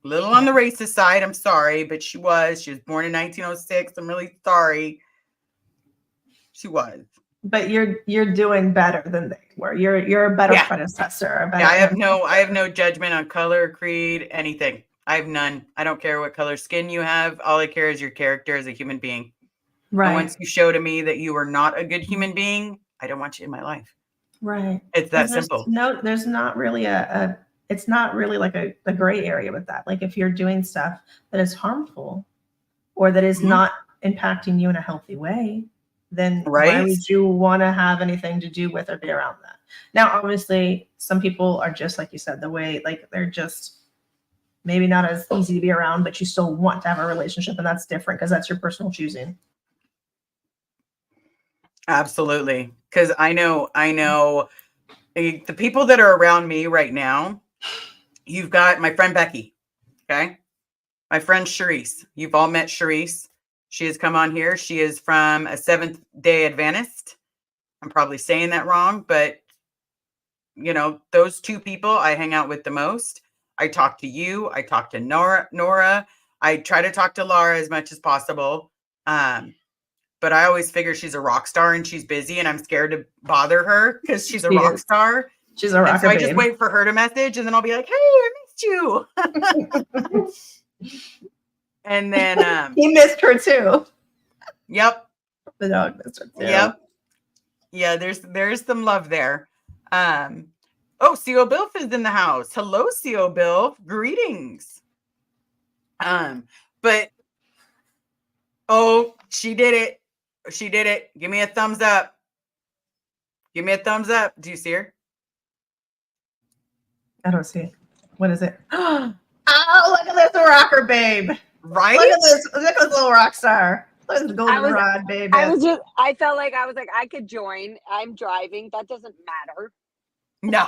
Speaker 1: A little on the racist side, I'm sorry, but she was born in 1906. I'm really sorry. She was.
Speaker 2: But you're doing better than they were. You're a better predecessor.
Speaker 1: I have no judgment on color, creed, anything. I have none. I don't care what color skin you have. All I care is your character as a human being. Right. And once you show to me that you are not a good human being, I don't want you in my life.
Speaker 2: Right.
Speaker 1: It's that simple.
Speaker 2: No, there's not really it's not really like a gray area with that. Like if you're doing stuff that is harmful or that is not impacting you in a healthy way, then why would you want to have anything to do with or be around that? Now, obviously, some people are just like you said, the way like they're just maybe not as easy to be around, but you still want to have a relationship, and that's different because that's your personal choosing.
Speaker 1: Absolutely. Because I know the people that are around me right now. You've got my friend Becky, okay? My friend Charisse. You've all met Charisse. She has come on here. She is from a Seventh-day Adventist. I'm probably saying that wrong, but you know, those two people I hang out with the most. I talk to you. I talk to Nora. I try to talk to Laura as much as possible. But I always figure she's a rock star and she's busy and I'm scared to bother her because she's a rock star.
Speaker 2: She's a rock
Speaker 1: star. So I just wait for her to message and then I'll be like, hey, I missed you. And then
Speaker 2: he missed her too.
Speaker 1: Yep.
Speaker 2: The dog missed her too.
Speaker 1: Yep. Yeah, there's some love there. Oh, CO Bill is in the house. Hello, CO Bill. Greetings. But oh, she did it. She did it. Give me a thumbs up. Give me a thumbs up. Do you see her?
Speaker 2: I don't see it. What is it? Oh, look at this rocker babe.
Speaker 1: Right?
Speaker 2: Look at this little rock star. Look at this goldenrod baby.
Speaker 3: I felt like I could join. I'm driving. That doesn't matter.
Speaker 1: No.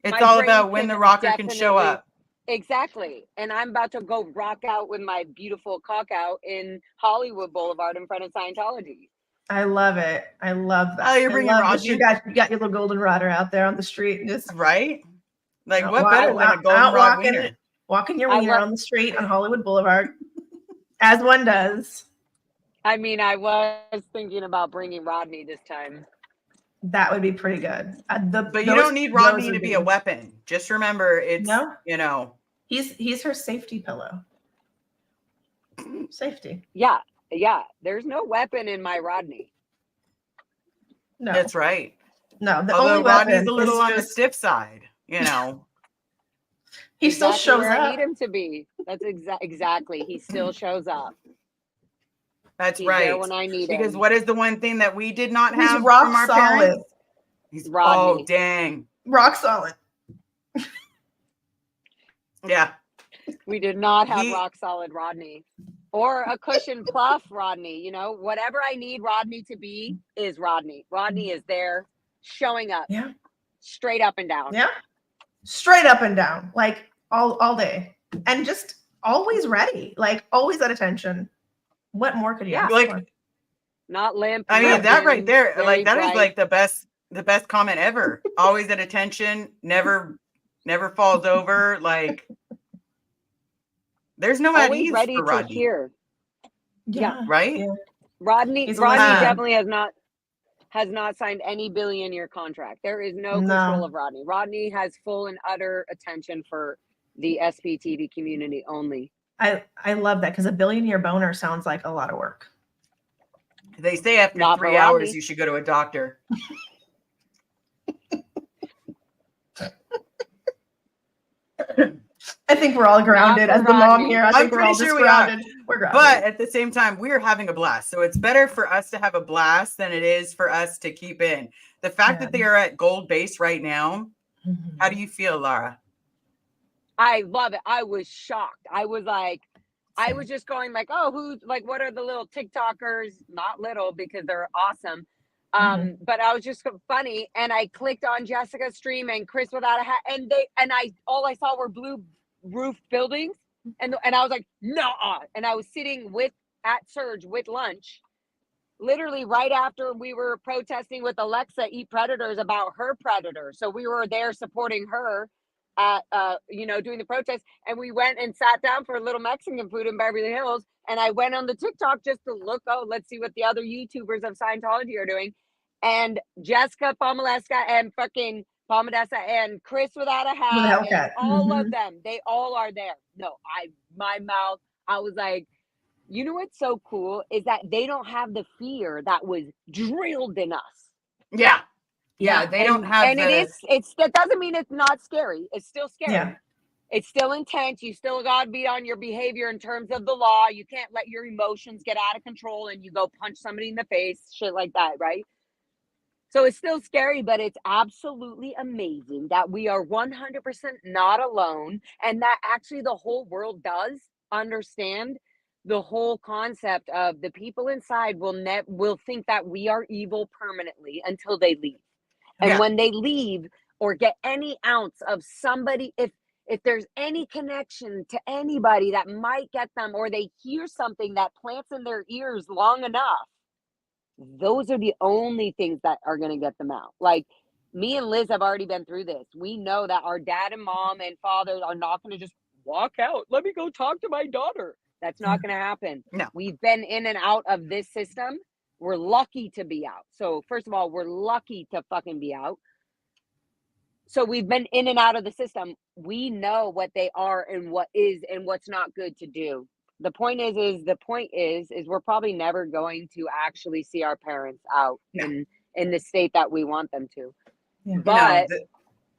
Speaker 1: It's all about when the rocker can show up.
Speaker 3: Exactly. And I'm about to go rock out with my beautiful cock out in Hollywood Boulevard in front of Scientology.
Speaker 2: I love it. I love that.
Speaker 1: Oh, you're bringing Roger.
Speaker 2: You got your little goldenrodder out there on the street. And just
Speaker 1: right? Like what better than a goldenrod wiener?
Speaker 2: Walking your wiener on the street on Hollywood Boulevard, as one does.
Speaker 3: I mean, I was thinking about bringing Rodney this time.
Speaker 2: That would be pretty good.
Speaker 1: But you don't need Rodney to be a weapon. Just remember, it's you know,
Speaker 2: he's her safety pillow. Safety.
Speaker 3: Yeah. There's no weapon in my Rodney.
Speaker 2: No,
Speaker 1: that's right.
Speaker 2: No,
Speaker 1: although Rodney's a little on the stiff side, you know.
Speaker 2: He still shows up.
Speaker 3: I need him to be. That's exactly. He still shows up.
Speaker 1: That's
Speaker 3: He's
Speaker 1: right.
Speaker 3: there when I need
Speaker 1: because
Speaker 3: him.
Speaker 1: what is the one thing that we did not have
Speaker 2: rock
Speaker 1: from our
Speaker 2: solid.
Speaker 1: parents?
Speaker 3: He's Rodney.
Speaker 1: Oh, dang.
Speaker 2: Rock solid.
Speaker 1: Yeah.
Speaker 3: We did not have rock solid Rodney or a cushion pluff Rodney. You know, whatever I need Rodney to be is Rodney. Rodney is there showing up.
Speaker 2: Yeah.
Speaker 3: Straight up and down.
Speaker 2: Yeah. Straight up and down. Like all day. And just always ready. Like always at attention. What more could you ask for?
Speaker 3: Not limp.
Speaker 1: I mean, that right there, like that is like the best comment ever. Always at attention, never falls over. Like there's no
Speaker 3: always
Speaker 1: at ease
Speaker 3: ready
Speaker 1: for Rodney.
Speaker 3: To hear.
Speaker 2: Yeah.
Speaker 1: Right?
Speaker 2: Yeah.
Speaker 3: Rodney definitely has not signed any billion-year contract. There is no control of Rodney. Rodney has full and utter attention for the SPTV community only.
Speaker 2: I love that because a billion-year boner sounds like a lot of work.
Speaker 1: They say after 3 hours you should go to a doctor.
Speaker 2: I think we're all grounded as the mom here. I think we're all just grounded. We're grounded.
Speaker 1: But at the same time, we're having a blast. So it's better for us to have a blast than it is for us to keep in. The fact that they are at gold base right now, how do you feel, Lara?
Speaker 3: I love it. I was shocked. I was like, I was just going like, oh, what are the little TikTokers? Not little because they're awesome. But I was just funny. And I clicked on Jessica's stream and Chris without a hat. And all I saw were blue roof buildings. And I was like, no. And I was sitting at Surge with lunch. literally right after we were protesting with Elysia Eat Predators about her predator. So we were there supporting her at doing the protest, and we went and sat down for a little Mexican food in Beverly Hills, and I went on the TikTok just to look, let's see what the other YouTubers of Scientology are doing. And Jessica Pomaleska and fucking Pomadessa and Chris without a hat and all of them, they all are there. No, my mouth, I was like, you know what's so cool is that they don't have the fear that was drilled in us.
Speaker 1: Yeah. Yeah, they don't have
Speaker 3: and that doesn't mean it's not scary. It's still scary.
Speaker 2: Yeah.
Speaker 3: It's still intense. You still got to be on your behavior in terms of the law. You can't let your emotions get out of control and you go punch somebody in the face, shit like that, right? So it's still scary, but it's absolutely amazing that we are 100% not alone, and that actually the whole world does understand the whole concept of the people inside will think that we are evil permanently until they leave. And when they leave or get any ounce of somebody, if there's any connection to anybody that might get them, or they hear something that plants in their ears long enough, those are the only things that are going to get them out. Like me and Liz have already been through this. We know that our dad and mom and father are not going to just walk out. Let me go talk to my daughter. That's not going to happen.
Speaker 1: No.
Speaker 3: We've been in and out of this system. We're lucky to be out. So first of all, we're lucky to fucking be out. So we've been in and out of the system. We know what they are and what is and what's not good to do. The point is we're probably never going to actually see our parents out in the state that we want them to. Yeah. But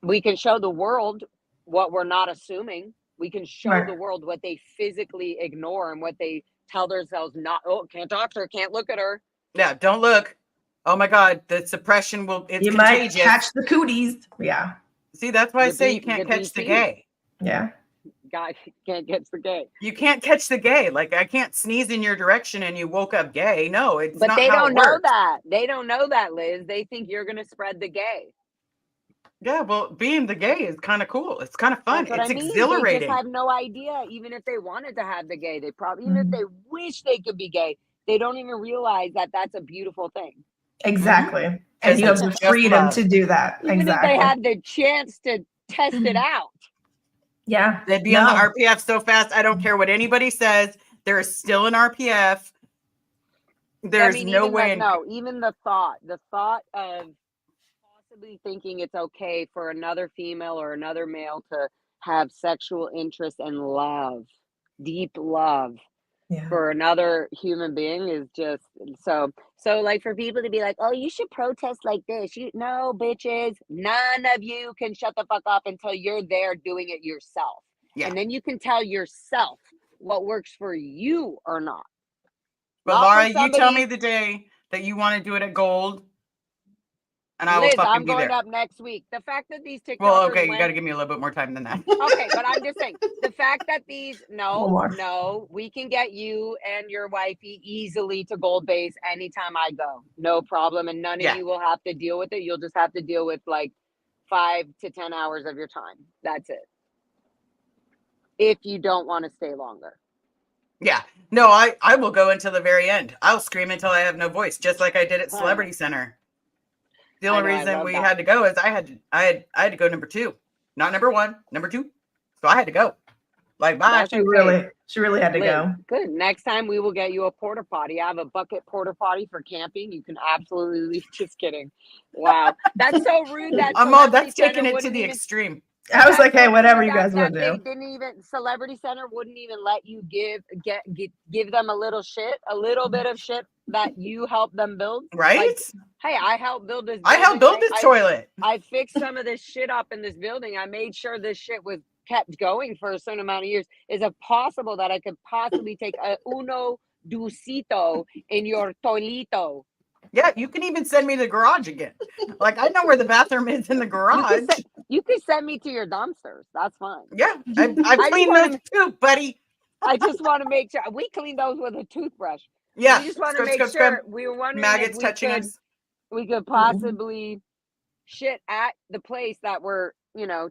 Speaker 3: we can show the world what we're not assuming. We can show the world what they physically ignore and what they tell themselves not. Oh, can't talk to her, can't look at her.
Speaker 1: Yeah, don't look. Oh my God, the suppression it's
Speaker 2: you
Speaker 1: contagious.
Speaker 2: Might catch the cooties. Yeah.
Speaker 1: See, that's why I say you can't catch the gay.
Speaker 2: Yeah.
Speaker 3: God can't catch the gay.
Speaker 1: You can't catch the gay. Like I can't sneeze in your direction and you woke up gay. No, it's
Speaker 3: but
Speaker 1: not.
Speaker 3: But they
Speaker 1: how
Speaker 3: don't
Speaker 1: it
Speaker 3: know
Speaker 1: works.
Speaker 3: that. They don't know that, Liz. They think you're gonna spread the gay.
Speaker 1: Yeah, well, being the gay is kind of cool. It's kind of fun. It's exhilarating.
Speaker 3: They just have no idea. Even if they wanted to have the gay, they probably even if they wish they could be gay, they don't even realize that that's a beautiful thing.
Speaker 2: Exactly. And you have the freedom to do that.
Speaker 3: Even if they had the chance to test it out.
Speaker 2: Yeah.
Speaker 1: They'd be on the RPF so fast. I don't care what anybody says. There is still an RPF. There's no way.
Speaker 3: Even the thought of possibly thinking it's okay for another female or another male to have sexual interest and love, deep love for another human being is just so like for people to be like, oh, you should protest like this. No, bitches, none of you can shut the fuck up until you're there doing it yourself. Yeah. And then you can tell yourself what works for you or not.
Speaker 1: But Laura, you tell me the day that you want to do it at Gold. And I will fucking be there.
Speaker 3: I'm going up next week. The fact that these TikTokers
Speaker 1: well, okay, you got to give me a little bit more time than that.
Speaker 3: Okay, but I'm just saying, the fact that these, we can get you and your wifey easily to Gold Base anytime I go. No problem. And none of you will have to deal with it. You'll just have to deal with like 5 to 10 hours of your time. That's it. If you don't want to stay longer.
Speaker 1: Yeah. No, I will go until the very end. I'll scream until I have no voice, just like I did at Celebrity Center. The only reason we had to go is I had to go number 2, not number 1, number 2. So I had to go. Like, bye.
Speaker 2: She really had to go.
Speaker 3: Good. Next time we will get you a porta potty. I have a bucket porta potty for camping. You can absolutely leave. Just kidding. Wow, that's so rude.
Speaker 1: That's taking it to the extreme.
Speaker 2: I was like, hey, whatever you guys want to do.
Speaker 3: Didn't even Celebrity Center wouldn't even let you give them a little bit of shit that you helped them build.
Speaker 1: Right?
Speaker 3: Like, hey, I helped build this.
Speaker 1: I helped build this toilet.
Speaker 3: I fixed some of this shit up in this building. I made sure this shit was kept going for a certain amount of years. Is it possible that I could possibly take a uno dusito in your toilito?
Speaker 1: Yeah, you can even send me to the garage again. Like, I know where the bathroom is in the garage.
Speaker 3: You could send me to your dumpsters. That's fine.
Speaker 1: Yeah, I cleaned those too, buddy.
Speaker 3: I just want to make sure. We clean those with a toothbrush.
Speaker 1: Yeah.
Speaker 3: We just want to make sure. We were wondering
Speaker 1: maggots touching us.
Speaker 3: We could possibly shit at the place that we're,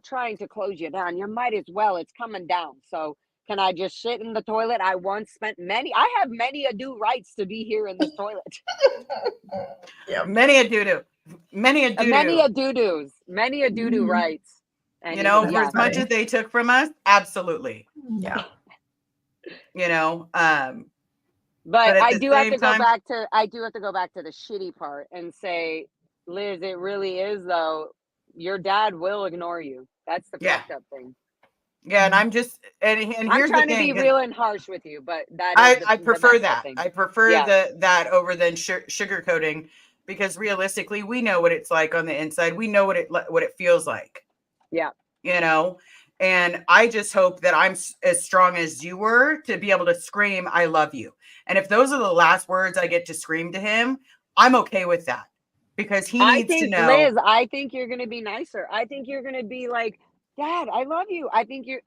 Speaker 3: trying to close you down. You might as well. It's coming down. So Can I just shit in the toilet? I have many ado rights to be here in this toilet.
Speaker 1: Yeah, many a doo-doo. Many a doo-doo.
Speaker 3: Many a doo-doos. Many a doo-doo rights. And
Speaker 1: you know,
Speaker 3: yeah.
Speaker 1: for as much as they took from us, absolutely.
Speaker 2: Yeah.
Speaker 1: You know,
Speaker 3: but I do have to go back to the shitty part and say, Liz, it really is though. Your dad will ignore you. That's the fucked up thing.
Speaker 1: Yeah, and I'm just and here's
Speaker 3: I'm trying
Speaker 1: the thing,
Speaker 3: to be real and harsh with you, but that is
Speaker 1: I prefer that.
Speaker 3: Thing.
Speaker 1: I prefer that over than sugarcoating, because realistically, we know what it's like on the inside. We know what it feels like.
Speaker 3: Yeah,
Speaker 1: you know. And I just hope that I'm as strong as you were to be able to scream, "I love you." And if those are the last words I get to scream to him, I'm okay with that, because he needs to know.
Speaker 3: Liz, I think you're going to be nicer. I think you're going to be like, Dad, I love you. I think me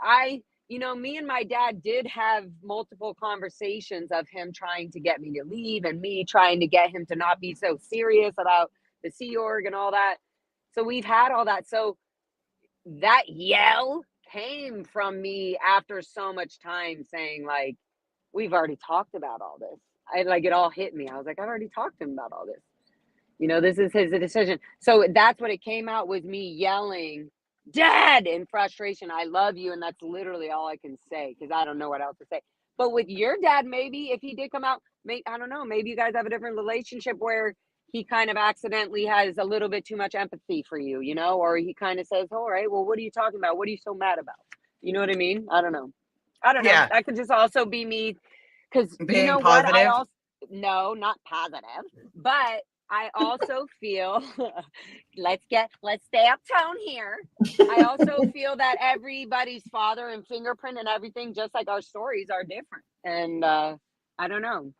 Speaker 3: and my dad did have multiple conversations of him trying to get me to leave and me trying to get him to not be so serious about the Sea Org and all that. So we've had all that. So that yell came from me after so much time saying, like, we've already talked about all this. It all hit me. I was like, I've already talked to him about all this. This is his decision. So that's what it came out, with me yelling, Dad, in frustration. I love you. And that's literally all I can say, because I don't know what else to say. But with your dad, maybe if he did come out, I don't know, maybe you guys have a different relationship where he kind of accidentally has a little bit too much empathy for you, or he kind of says, all right, well, what are you talking about? What are you so mad about? You know what I mean? I don't know. That could just also be me, because you know
Speaker 1: positive?
Speaker 3: what? No, not positive, but I also feel, let's stay uptone here. I also feel that everybody's father and fingerprint and everything, just like our stories, are different. And I don't know.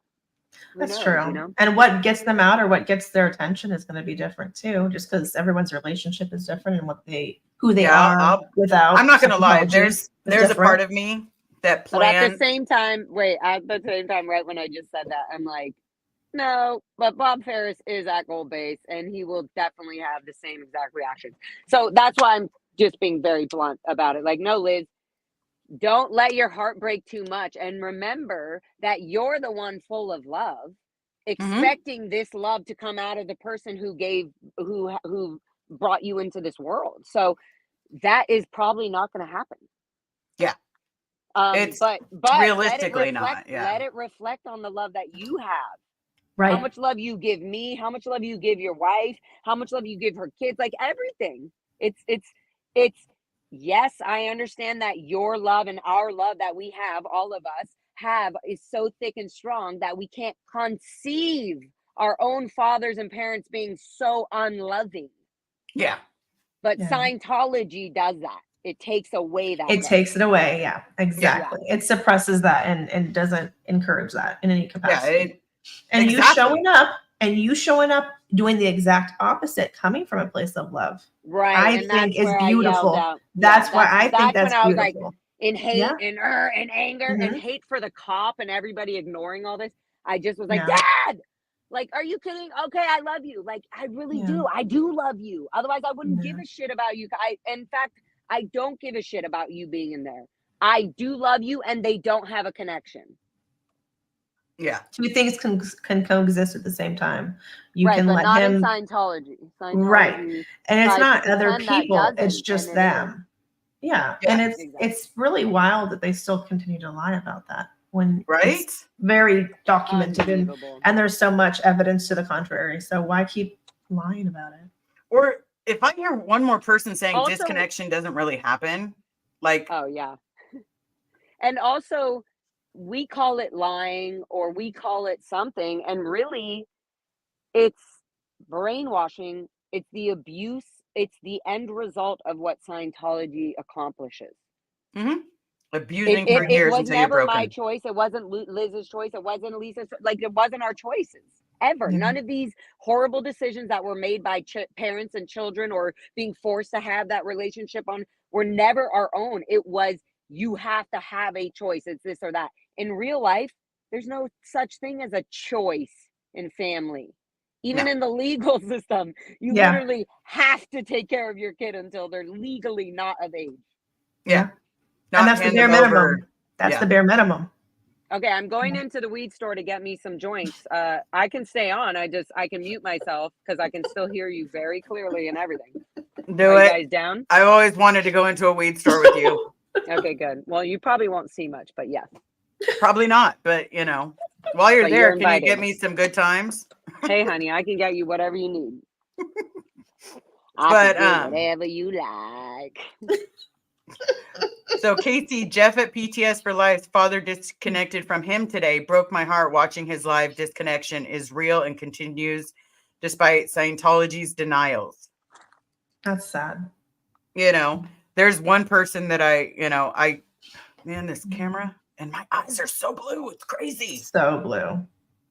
Speaker 2: That's true. And what gets them out or what gets their attention is going to be different too, just because everyone's relationship is different and who they are without.
Speaker 1: I'm not going to lie. There's a part of me that plans.
Speaker 3: But at the same time, right when I just said that, I'm like, no, but Bob Ferris is at Gold Base and he will definitely have the same exact reaction. So that's why I'm just being very blunt about it. Like, no, Liz, don't let your heart break too much. And remember that you're the one full of love, expecting this love to come out of the person who brought you into this world. So that is probably not going to happen.
Speaker 1: Yeah.
Speaker 3: But
Speaker 1: realistically not. Yeah.
Speaker 3: Let it reflect on the love that you have.
Speaker 2: Right.
Speaker 3: How much love you give me, how much love you give your wife, how much love you give her kids, like everything. It's yes, I understand that your love and our love that we have, all of us have, is so thick and strong that we can't conceive our own fathers and parents being so unloving.
Speaker 1: Yeah.
Speaker 3: But Scientology does that. It takes away that.
Speaker 2: It takes it away. Yeah, exactly. Yeah. It suppresses that and doesn't encourage that in any capacity. You showing up doing the exact opposite, coming from a place of love,
Speaker 3: right?
Speaker 2: I think is beautiful. That's why I think that's beautiful. Like,
Speaker 3: in hate and anger and hate for the cop and everybody ignoring all this, I just was like, Dad, like, are you kidding? Okay, I love you. Like, I really do. I do love you. Otherwise, I wouldn't give a shit about you. In fact, I don't give a shit about you being in there. I do love you, and they don't have a connection.
Speaker 2: Yeah, two things can coexist at the same time. You
Speaker 3: can
Speaker 2: let
Speaker 3: not
Speaker 2: him
Speaker 3: in Scientology.
Speaker 2: Right, and it's not other people; it's just them. Yeah, and it's really wild that they still continue to lie about that when it's very documented and there's so much evidence to the contrary. So why keep lying about it?
Speaker 1: Or if I hear one more person saying disconnection doesn't really happen, like,
Speaker 3: oh yeah, and also, we call it lying or we call it something, and really it's brainwashing. It's the abuse. It's the end result of what Scientology accomplishes.
Speaker 1: Abusing for years until you're broken. It was
Speaker 3: never my choice. It wasn't Liz's choice. It wasn't Elisa's. Like, it wasn't our choices ever. None of these horrible decisions that were made by parents and children or being forced to have that relationship were never our own. It was, you have to have a choice. It's this or that. In real life, there's no such thing as a choice in family. Even in the legal system, you literally have to take care of your kid until they're legally not of age.
Speaker 1: Yeah.
Speaker 2: And that's the bare minimum. That's the bare minimum.
Speaker 3: Okay, I'm going into the weed store to get me some joints. I can stay on. I can mute myself because I can still hear you very clearly and everything. Are you guys down?
Speaker 1: I always wanted to go into a weed store with you.
Speaker 3: Okay, good. Well, you probably won't see much, but yes.
Speaker 1: Probably not, but you know, while you're there, can you get me some good times?
Speaker 3: Hey, honey, I can get you whatever you need. I can get whatever you like.
Speaker 1: So Casey, Jeff at PTS for Life's father disconnected from him today. Broke my heart watching his live. Disconnection is real and continues despite Scientology's denials.
Speaker 2: That's sad.
Speaker 1: You know, there's one person that man, this camera and my eyes are so blue. It's crazy.
Speaker 2: So blue.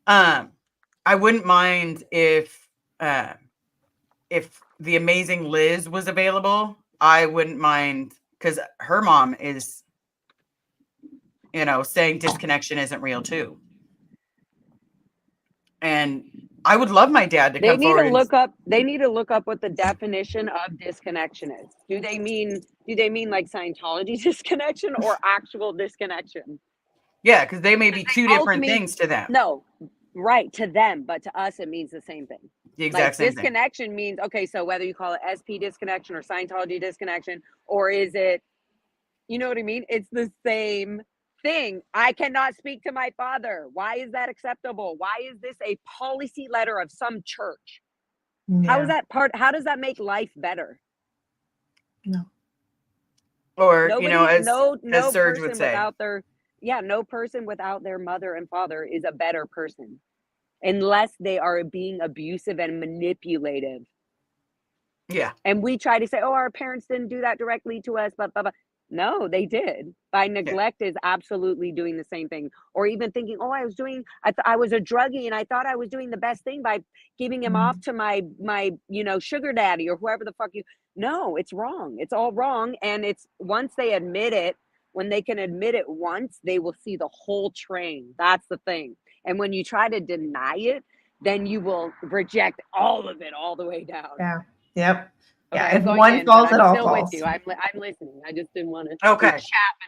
Speaker 1: I wouldn't mind if the amazing Liz was available. I wouldn't mind, because her mom is, saying disconnection isn't real too. And I would love my dad to come forward.
Speaker 3: They need to look up what the definition of disconnection is. Do they mean like Scientology disconnection or actual disconnection?
Speaker 1: Yeah, because they may be two different things to them.
Speaker 3: No, right, to them, but to us it means the same thing.
Speaker 1: The exact same thing.
Speaker 3: Disconnection means, okay, so whether you call it SP disconnection or Scientology disconnection, or is it, you know what I mean? It's the same thing. I cannot speak to my father. Why is that acceptable? Why is this a policy letter of some church? Yeah. How does that make life better?
Speaker 2: No.
Speaker 1: Or, as Serge would say.
Speaker 3: No person without their mother and father is a better person unless they are being abusive and manipulative.
Speaker 1: Yeah.
Speaker 3: And we try to say, oh, our parents didn't do that directly to us, blah, blah, blah. No, they did. By neglect is absolutely doing the same thing. Or even thinking, oh, I was a druggie and I thought I was doing the best thing by giving him off to my sugar daddy or whoever the fuck No, it's wrong. It's all wrong. And it's once they admit it, when they can admit it once, they will see the whole train. That's the thing. And when you try to deny it, then you will reject all of it all the way down.
Speaker 2: Yeah. Yep.
Speaker 3: Okay,
Speaker 2: yeah, if one falls, it all falls.
Speaker 3: With you. I'm listening. I just didn't want to
Speaker 1: chapping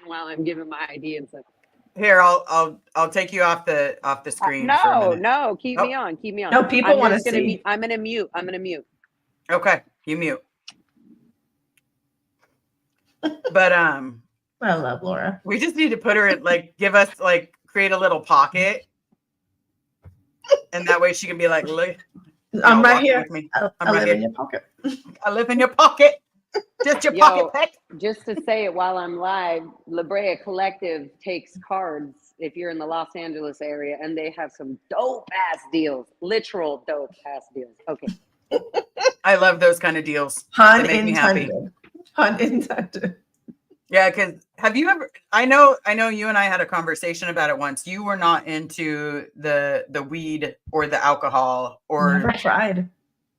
Speaker 3: while I'm giving my idea and stuff.
Speaker 1: Here, I'll take you off the screen.
Speaker 3: No, keep me on.
Speaker 2: No, people want to see.
Speaker 3: I'm gonna mute.
Speaker 1: Okay, you mute. But
Speaker 2: I love Laura.
Speaker 1: We just need to put her in, create a little pocket, and that way she can be like, look.
Speaker 2: I'm right here.
Speaker 1: I live
Speaker 2: in your pocket.
Speaker 1: I live in your pocket. Just your pocket pet.
Speaker 3: Just to say it while I'm live, La Brea Collective takes cards if you're in the Los Angeles area, and they have some dope ass deals. Literal dope ass deals. Okay.
Speaker 1: I love those kind of deals.
Speaker 2: Pun intended. Pun intended.
Speaker 1: Yeah, because have you ever? I know you and I had a conversation about it once. You were not into the weed or the alcohol, or
Speaker 2: never tried.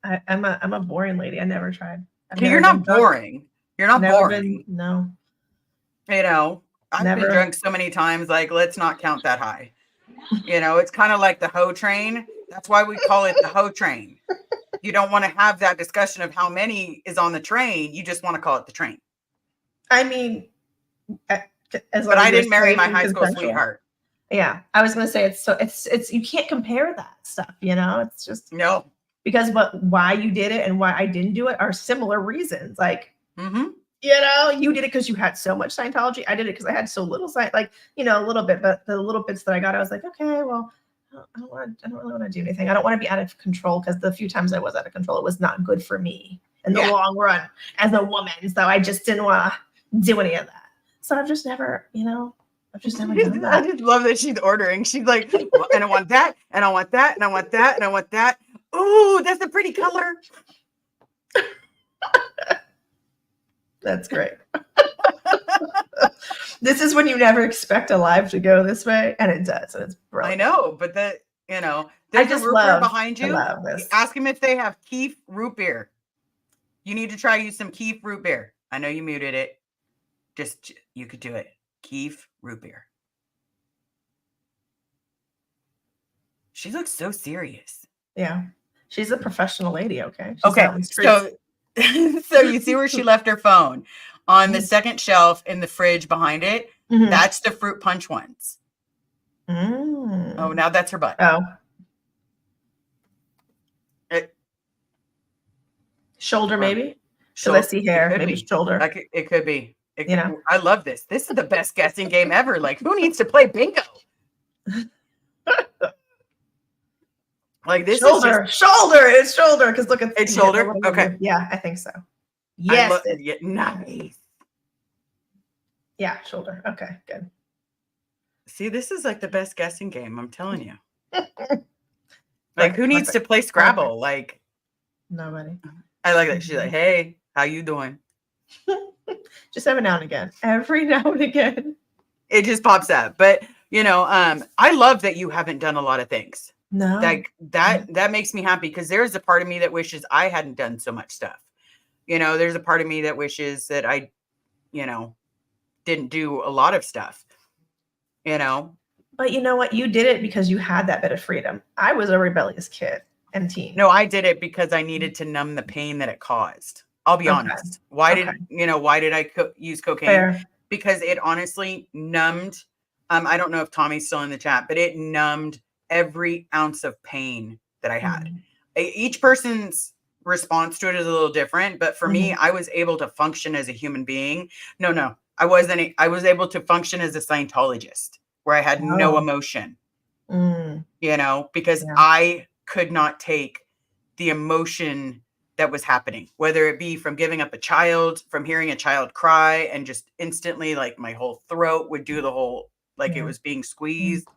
Speaker 2: I'm a boring lady. I never tried.
Speaker 1: You're not boring. You're not boring.
Speaker 2: No.
Speaker 1: I've been drunk so many times. Like, let's not count that high. It's kind of like the hoe train. That's why we call it the hoe train. You don't want to have that discussion of how many is on the train. You just want to call it the train.
Speaker 2: I mean,
Speaker 1: but I didn't marry my high school sweetheart.
Speaker 2: Yeah, I was going to say it's you can't compare that stuff. It's just
Speaker 1: no,
Speaker 2: because why you did it and why I didn't do it are similar reasons. Like, you did it because you had so much Scientology. I did it because I had so little a little bit, but the little bits that I got, I was like, okay, well, I don't really want to do anything. I don't want to be out of control, because the few times I was out of control, it was not good for me in the long run as a woman. So I just didn't want to do any of that. So I've just never, done that.
Speaker 1: I just love that she's ordering. She's like, and I want that, and I want that, and I want that, and I want that. Ooh, that's a pretty color.
Speaker 2: That's great. This is when you never expect a live to go this way, and it does, and it's brilliant.
Speaker 1: I know, but there's a root beer behind you. Ask him if they have Keef root beer. You need to try use some Keef root beer. I know you muted it. Just, you could do it. Keef root beer. She looks so serious.
Speaker 2: Yeah. She's a professional lady, okay?
Speaker 1: So you see where she left her phone? On the second shelf in the fridge behind it, That's the fruit punch ones. Oh, now that's her butt.
Speaker 2: Oh. Shoulder, maybe? Because I see hair. Maybe shoulder.
Speaker 1: It could be. I love this. This is the best guessing game ever. Like, who needs to play bingo? Like, this
Speaker 2: shoulder.
Speaker 1: Is
Speaker 2: shoulder. It's shoulder. Because look at
Speaker 1: it's shoulder. Okay.
Speaker 2: Yeah, I think so. Yes.
Speaker 1: Nice.
Speaker 2: Yeah, shoulder. Okay, good.
Speaker 1: See, this is like the best guessing game. I'm telling you. Like, who needs to play Scrabble? Like,
Speaker 2: nobody.
Speaker 1: I like that. She's like, hey, how you doing?
Speaker 2: Just every now and again. Every now and again.
Speaker 1: It just pops up. But, I love that you haven't done a lot of things.
Speaker 2: No.
Speaker 1: Like that makes me happy because there's a part of me that wishes I hadn't done so much stuff. There's a part of me that wishes that I, didn't do a lot of stuff,
Speaker 2: But you know what? You did it because you had that bit of freedom. I was a rebellious kid and teen.
Speaker 1: No, I did it because I needed to numb the pain that it caused. I'll be honest. Why did I use cocaine?
Speaker 2: Fair.
Speaker 1: Because it honestly numbed. I don't know if Tommy's still in the chat, but it numbed every ounce of pain that I had. Each person's response to it is a little different, but for me, I was able to function as a human being. No, I wasn't. I was able to function as a Scientologist where I had no emotion, because I could not take the emotion that was happening, whether it be from giving up a child, from hearing a child cry and just instantly like my whole throat would do the whole, like it was being squeezed.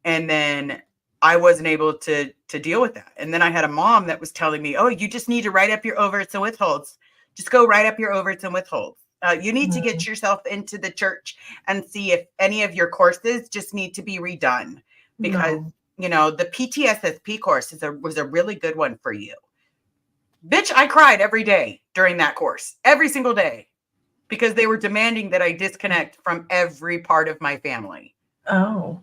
Speaker 1: And then I wasn't able to deal with that. And then I had a mom that was telling me, oh, you just need to write up your overts and withholds. Just go write up your overts and withholds. You need to get yourself into the church and see if any of your courses just need to be redone because, the PTSSP course was a really good one for you. Bitch, I cried every day during that course, every single day, because they were demanding that I disconnect from every part of my family.
Speaker 2: Oh,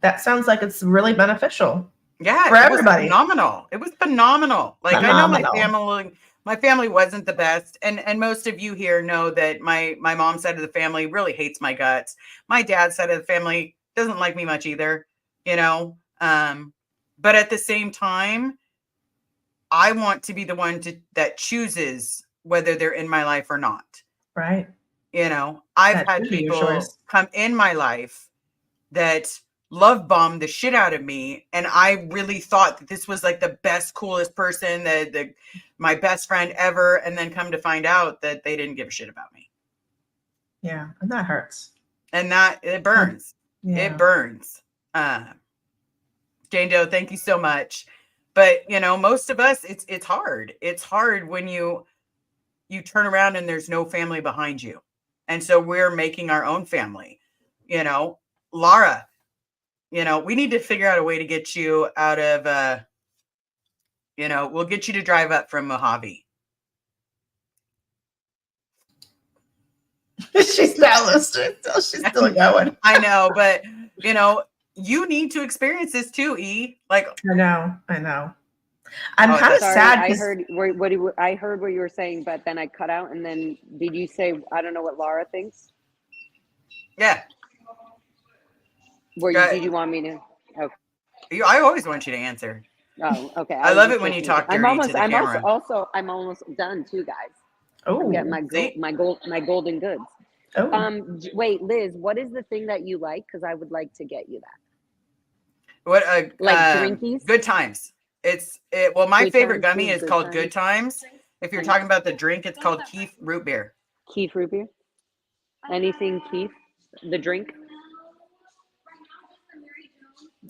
Speaker 2: that sounds like it's really beneficial.
Speaker 1: Yeah,
Speaker 2: for everybody.
Speaker 1: It was phenomenal. Like I know my family wasn't the best. And most of you here know that my mom's side of the family really hates my guts. My dad's side of the family doesn't like me much either, but at the same time, I want to be the one that chooses whether they're in my life or not.
Speaker 2: Right.
Speaker 1: I've had people come in my life that love bombed the shit out of me. And I really thought that this was like the best, coolest person, my best friend ever. And then come to find out that they didn't give a shit about me.
Speaker 2: Yeah. And that hurts.
Speaker 1: And it burns. Yeah. It burns. Jane Doe, thank you so much. But, most of us, it's hard. It's hard when you turn around and there's no family behind you. And so we're making our own family, Laura, we need to figure out a way to get you out of, we'll get you to drive up from Mojave.
Speaker 2: She's not listening. She's still going.
Speaker 1: I know, but, you need to experience this too, E. Like,
Speaker 2: I know. I'm kind of sad.
Speaker 3: I heard what you were saying, but then I cut out. And then did you say, I don't know what Laura thinks?
Speaker 1: Yeah.
Speaker 3: Did you want me to?
Speaker 2: Okay.
Speaker 1: I always want you to answer.
Speaker 3: Oh, okay.
Speaker 1: I love it when you talk dirty to the camera.
Speaker 3: I'm almost done too, guys.
Speaker 2: Oh,
Speaker 3: I'm getting my golden goods.
Speaker 2: Oh.
Speaker 3: Wait, Liz, what is the thing that you like? Because I would like to get you that.
Speaker 1: What
Speaker 3: drinkies?
Speaker 1: Good Times. My favorite gummy is called Good Times. If you're talking about the drink, it's called Keef Root Beer.
Speaker 3: Keef Root Beer? Anything Keef? The drink?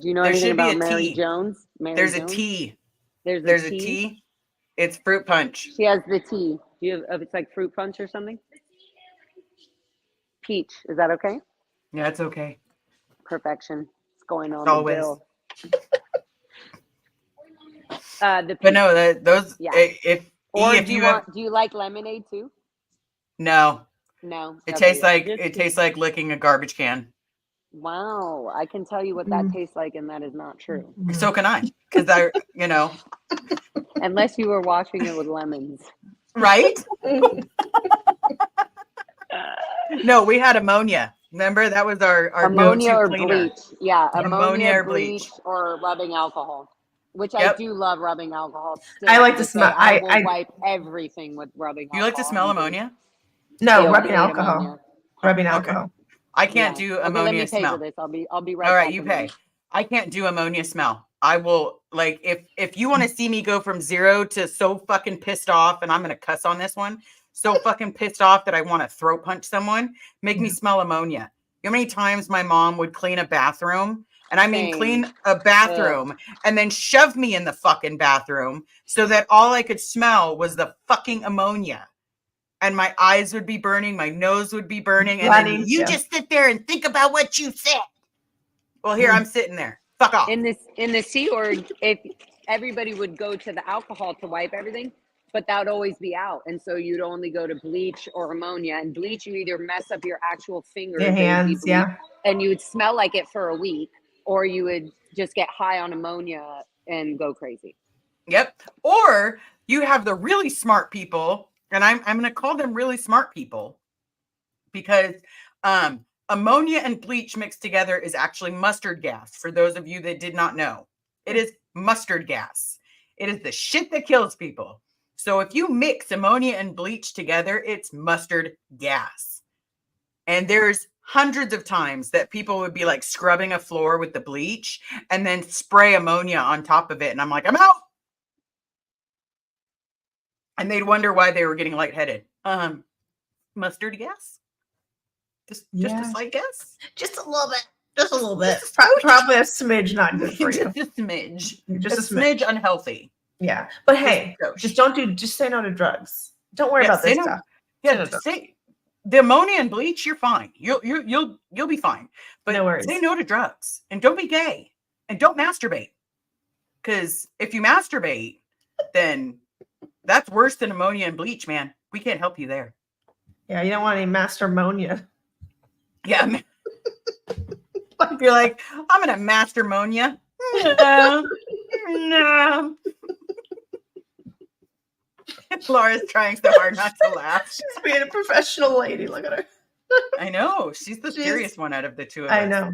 Speaker 3: Do you know anything about Mary Jones?
Speaker 1: There's a tea.
Speaker 3: There's a tea.
Speaker 1: It's fruit punch.
Speaker 3: She has the tea. Do you have? It's like fruit punch or something. Peach. Is that okay?
Speaker 1: Yeah, it's okay.
Speaker 3: Perfection. It's going on.
Speaker 1: Always.
Speaker 3: The peach.
Speaker 1: But no, those. Yeah. If
Speaker 3: do you like lemonade too?
Speaker 1: No.
Speaker 3: No.
Speaker 1: It tastes like licking a garbage can.
Speaker 3: Wow, I can tell you what that tastes like, and that is not true.
Speaker 1: So can I, because
Speaker 3: Unless you were washing it with lemons.
Speaker 1: Right? No, we had ammonia. Remember, that was our
Speaker 3: ammonia
Speaker 1: go-to
Speaker 3: or
Speaker 1: cleaner.
Speaker 3: bleach. Yeah,
Speaker 1: Ammonia or
Speaker 3: bleach,
Speaker 1: bleach.
Speaker 3: or rubbing alcohol. Which I
Speaker 1: Yep.
Speaker 3: do love rubbing alcohol. Still
Speaker 2: I like
Speaker 3: to
Speaker 2: to
Speaker 3: this day,
Speaker 2: smell.
Speaker 3: I will wipe everything with rubbing
Speaker 1: You like to
Speaker 3: alcohol.
Speaker 1: smell
Speaker 3: and bleach.
Speaker 1: ammonia?
Speaker 2: No,
Speaker 3: Ew, I
Speaker 2: rubbing
Speaker 3: hate
Speaker 2: alcohol.
Speaker 3: ammonia.
Speaker 2: Rubbing
Speaker 1: Okay.
Speaker 2: alcohol.
Speaker 1: I can't
Speaker 3: Yeah.
Speaker 1: do
Speaker 3: Okay,
Speaker 1: ammonia
Speaker 3: let me pay
Speaker 1: smell.
Speaker 3: for this. I'll be right
Speaker 1: All right,
Speaker 3: back
Speaker 1: you
Speaker 3: in a minute.
Speaker 1: pay. I can't do ammonia smell. I will, like, if you want to see me go from 0 to so fucking pissed off, and I'm gonna cuss on this one, so fucking pissed off that I want to throat punch someone, make me smell ammonia. You know how many times my mom would clean a bathroom, and I mean
Speaker 3: Same.
Speaker 1: clean a bathroom, and then shove me in the fucking bathroom so that all I could smell was the fucking ammonia. And my eyes would be burning, my nose would be burning, and then you just sit there and think about what you said. Well, here I'm sitting there. Fuck off.
Speaker 3: In the Sea Org, if everybody would go to the alcohol to wipe everything, but that would always be out, and so you'd only go to bleach or ammonia. And bleach, you either mess up your actual fingers,
Speaker 2: Your hands,
Speaker 3: and you would smell like it for a week, or you would just get high on ammonia and go crazy.
Speaker 1: Yep. Or you have the really smart people, and I'm going to call them really smart people, because ammonia and bleach mixed together is actually mustard gas. For those of you that did not know, it is mustard gas. It is the shit that kills people. So if you mix ammonia and bleach together, it's mustard gas. And there's hundreds of times that people would be like scrubbing a floor with the bleach and then spray ammonia on top of it. And I'm like, I'm out. And they'd wonder why they were getting lightheaded. Mustard gas? Just a slight guess?
Speaker 2: Just a little bit. Just a little bit. Probably a smidge not good for you.
Speaker 1: Just a smidge.
Speaker 2: Just
Speaker 1: a smidge unhealthy.
Speaker 2: Yeah. But hey, just say no to drugs. Don't worry about this stuff.
Speaker 1: Yeah, say the ammonia and bleach, you're fine. You'll be fine. But
Speaker 2: no worries.
Speaker 1: Say no to drugs, and don't be gay, and don't masturbate. Because if you masturbate, then that's worse than ammonia and bleach, man. We can't help you there.
Speaker 2: Yeah, you don't want any mastermonia.
Speaker 1: Yeah. If you're like, I'm gonna mastermonia. No. Laura's trying so hard not to laugh.
Speaker 2: She's being a professional lady. Look at her.
Speaker 1: I know. She's the serious one out of the two of us.
Speaker 2: I know.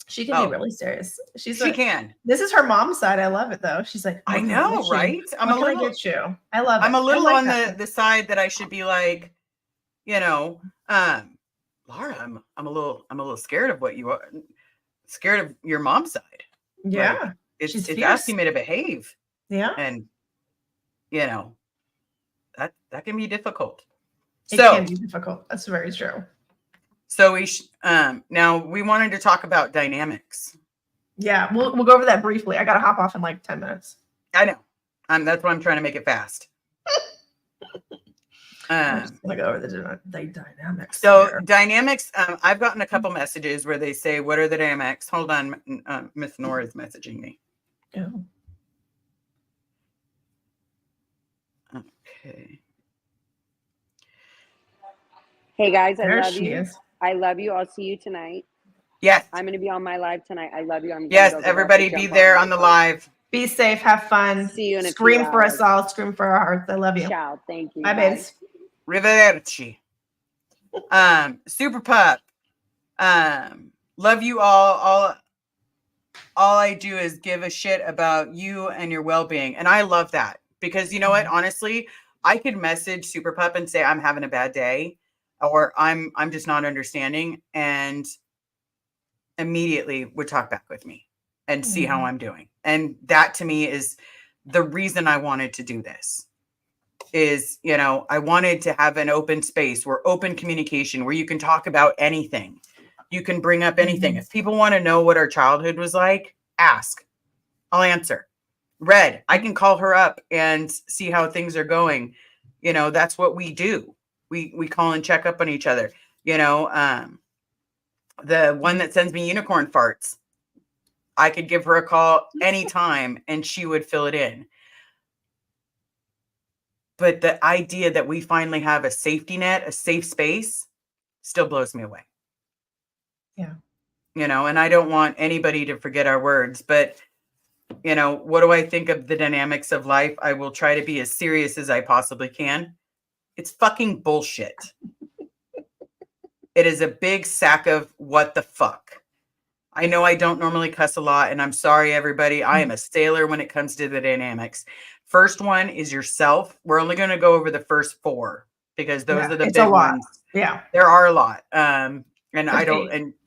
Speaker 2: She can be really serious.
Speaker 1: She can.
Speaker 2: This is her mom's side. I love it though. She's like,
Speaker 1: I know, right?
Speaker 2: I'm a little get you. I love it.
Speaker 1: I'm a little on the side that I should be like, Laura, I'm a little scared of what you are. Scared of your mom's side.
Speaker 2: Yeah.
Speaker 1: Like, it's asking me to behave.
Speaker 2: Yeah.
Speaker 1: And that can be difficult.
Speaker 2: It can be difficult. That's very true.
Speaker 1: So now we wanted to talk about dynamics.
Speaker 2: Yeah, we'll go over that briefly. I gotta hop off in like 10 minutes.
Speaker 1: I know. That's why I'm trying to make it fast.
Speaker 2: I'm just gonna go over the dynamics.
Speaker 1: So dynamics, I've gotten a couple messages where they say, what are the dynamics? Hold on, Miss Nora is messaging me.
Speaker 2: Oh.
Speaker 1: Okay.
Speaker 3: Hey guys, I
Speaker 2: There
Speaker 3: love
Speaker 2: she
Speaker 3: you.
Speaker 2: is.
Speaker 3: I love you. I'll see you tonight.
Speaker 1: Yes.
Speaker 3: I'm going to be on my live tonight. I love you.
Speaker 1: Yes, everybody be there on the live.
Speaker 2: Be safe. Have fun.
Speaker 3: See you in a
Speaker 2: Scream
Speaker 3: few
Speaker 2: for
Speaker 3: hours.
Speaker 2: us all. Scream for our hearts. I love you.
Speaker 3: Ciao. Thank you.
Speaker 2: Bye, babes.
Speaker 1: Arrivederci. Super pup. Love you all. All I do is give a shit about you and your well-being. And I love that because you know what? Honestly, I could message Super Pup and say I'm having a bad day or I'm just not understanding, and immediately would talk back with me and see how I'm doing. And that to me is the reason I wanted to do this. Is, I wanted to have an open space where open communication, where you can talk about anything. You can bring up anything. If people want to know what our childhood was like, ask. I'll answer. Red, I can call her up and see how things are going. That's what we do. We call and check up on each other. The one that sends me unicorn farts, I could give her a call anytime and she would fill it in. But the idea that we finally have a safety net, a safe space, still blows me away.
Speaker 2: Yeah.
Speaker 1: And I don't want anybody to forget our words, but what do I think of the dynamics of life? I will try to be as serious as I possibly can. It's fucking bullshit. It is a big sack of what the fuck. I know I don't normally cuss a lot, and I'm sorry, everybody. I am a sailor when it comes to the dynamics. First one is yourself. We're only going to go over the first 4 because those are the big ones.
Speaker 2: Yeah.
Speaker 1: There are a lot. And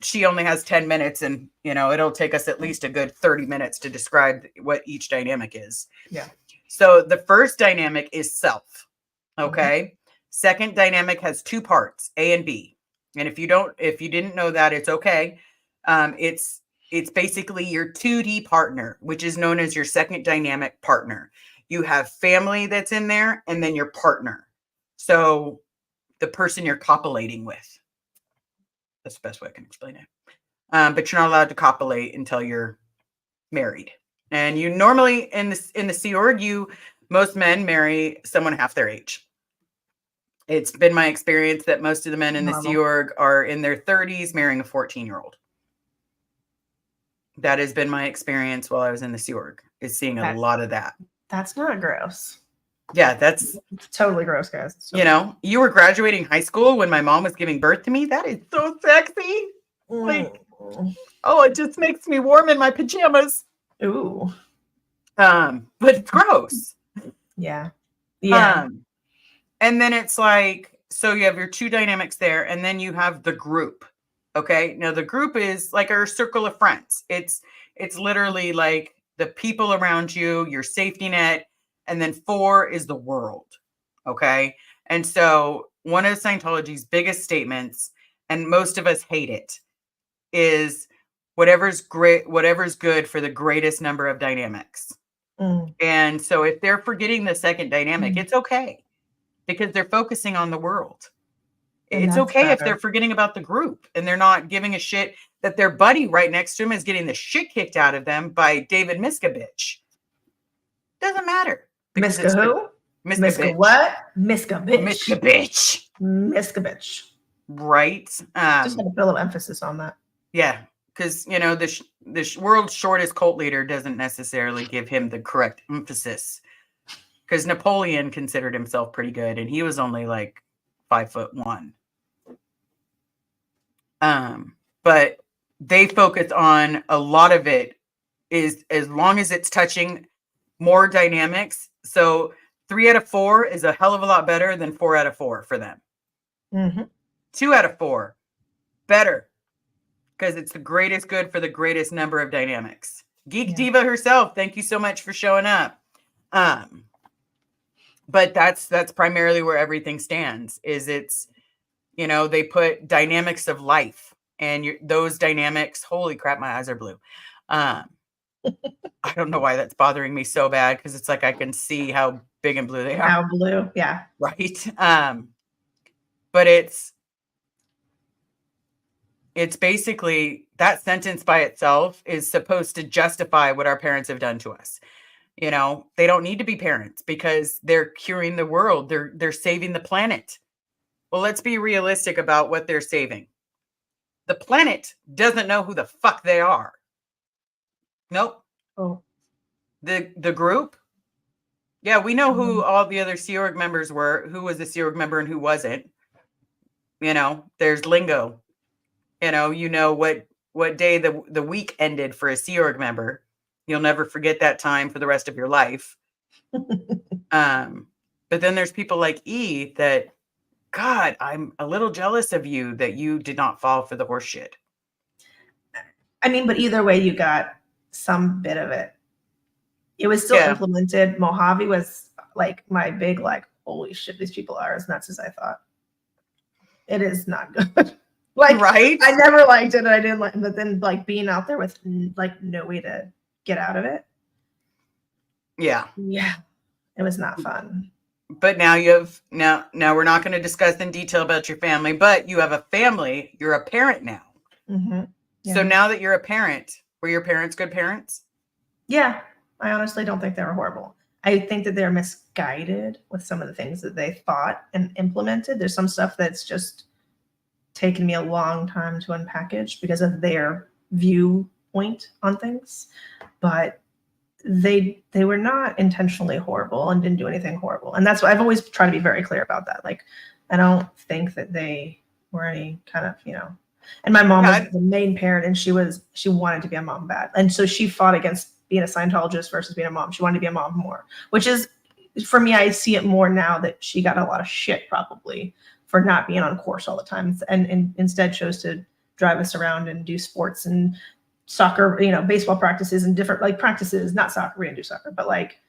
Speaker 1: she only has 10 minutes, and it'll take us at least a good 30 minutes to describe what each dynamic is.
Speaker 2: Yeah.
Speaker 1: So the first dynamic is self. Okay. Second dynamic has 2 parts, A and B. And if you didn't know that, it's okay. It's basically your 2D partner, which is known as your second dynamic partner. You have family that's in there, and then your partner. So the person you're copulating with. That's the best way I can explain it. But you're not allowed to copulate until you're married. And you normally in the Sea Org, most men marry someone half their age. It's been my experience that most of the men in the Sea Org are in their 30s marrying a 14-year-old. That has been my experience while I was in the Sea Org, is seeing a lot of that. That's not gross. Yeah, that's
Speaker 2: totally gross, guys.
Speaker 1: So you were graduating high school when my mom was giving birth to me. That is so sexy. Like, it just makes me warm in my pajamas.
Speaker 2: Ooh.
Speaker 1: But it's gross.
Speaker 2: Yeah. Yeah.
Speaker 1: And then it's like, so you have your 2 dynamics there, and then you have the group. Okay. Now the group is like our circle of friends. It's literally like the people around you, your safety net. And then 4 is the world. Okay. And so one of Scientology's biggest statements, and most of us hate it, is whatever's good for the greatest number of dynamics. And so if they're forgetting the second dynamic, it's okay, because they're focusing on the world. And it's okay if they're forgetting about the group and they're not giving a shit that their buddy right next to him is getting the shit kicked out of them by David Miscavige. Doesn't matter.
Speaker 2: Miska who? Miska what? Miscavige. Miscavige.
Speaker 1: Right.
Speaker 2: Just had a little emphasis on that.
Speaker 1: Yeah. Because, the world's shortest cult leader doesn't necessarily give him the correct emphasis. Because Napoleon considered himself pretty good, and he was only like 5'1". But they focus on a lot of it is as long as it's touching more dynamics. So 3 out of 4 is a hell of a lot better than 4 out of 4 for them. 2 out of 4, better, because it's the greatest good for the greatest number of dynamics. Geek Diva herself, thank you so much for showing up. But that's primarily where everything stands. Is it's, they put dynamics of life, and those dynamics. Holy crap, my eyes are blue. I don't know why that's bothering me so bad, because it's like I can see how big and blue they are.
Speaker 2: How blue, yeah.
Speaker 1: Right. But it's basically that sentence by itself is supposed to justify what our parents have done to us. They don't need to be parents because they're curing the world. They're saving the planet. Well, let's be realistic about what they're saving. The planet doesn't know who the fuck they are. Nope.
Speaker 2: Oh.
Speaker 1: The group? Yeah, we know who all the other Sea Org members were, who was a Sea Org member and who wasn't. There's lingo. What day the week ended for a Sea Org member. You'll never forget that time for the rest of your life. But then there's people like E that, God, I'm a little jealous of you that you did not fall for the horse shit.
Speaker 2: I mean, but either way, you got some bit of it. It was still implemented. Mojave was like my big, holy shit, these people are as nuts as I thought. It is not good.
Speaker 1: Right?
Speaker 2: I never liked it. And I didn't like it. But then being out there with no way to get out of it.
Speaker 1: Yeah.
Speaker 2: Yeah. It was not fun.
Speaker 1: But now you have now we're not going to discuss in detail about your family, but you have a family. You're a parent now. Yeah. So now that you're a parent, were your parents good parents?
Speaker 2: Yeah. I honestly don't think they were horrible. I think that they're misguided with some of the things that they thought and implemented. There's some stuff that's just taken me a long time to unpackage because of their viewpoint on things. But they were not intentionally horrible and didn't do anything horrible. And that's why I've always tried to be very clear about that. I don't think that they or any kind of, and my mom
Speaker 1: Yeah,
Speaker 2: was the main parent, and she wanted to be a mom bad. And so she fought against being a Scientologist versus being a mom. She wanted to be a mom more, which is, for me, I see it more now that she got a lot of shit probably for not being on course all the time, and instead chose to drive us around and do sports and soccer, baseball practices and different like practices, not soccer, we didn't do soccer, but like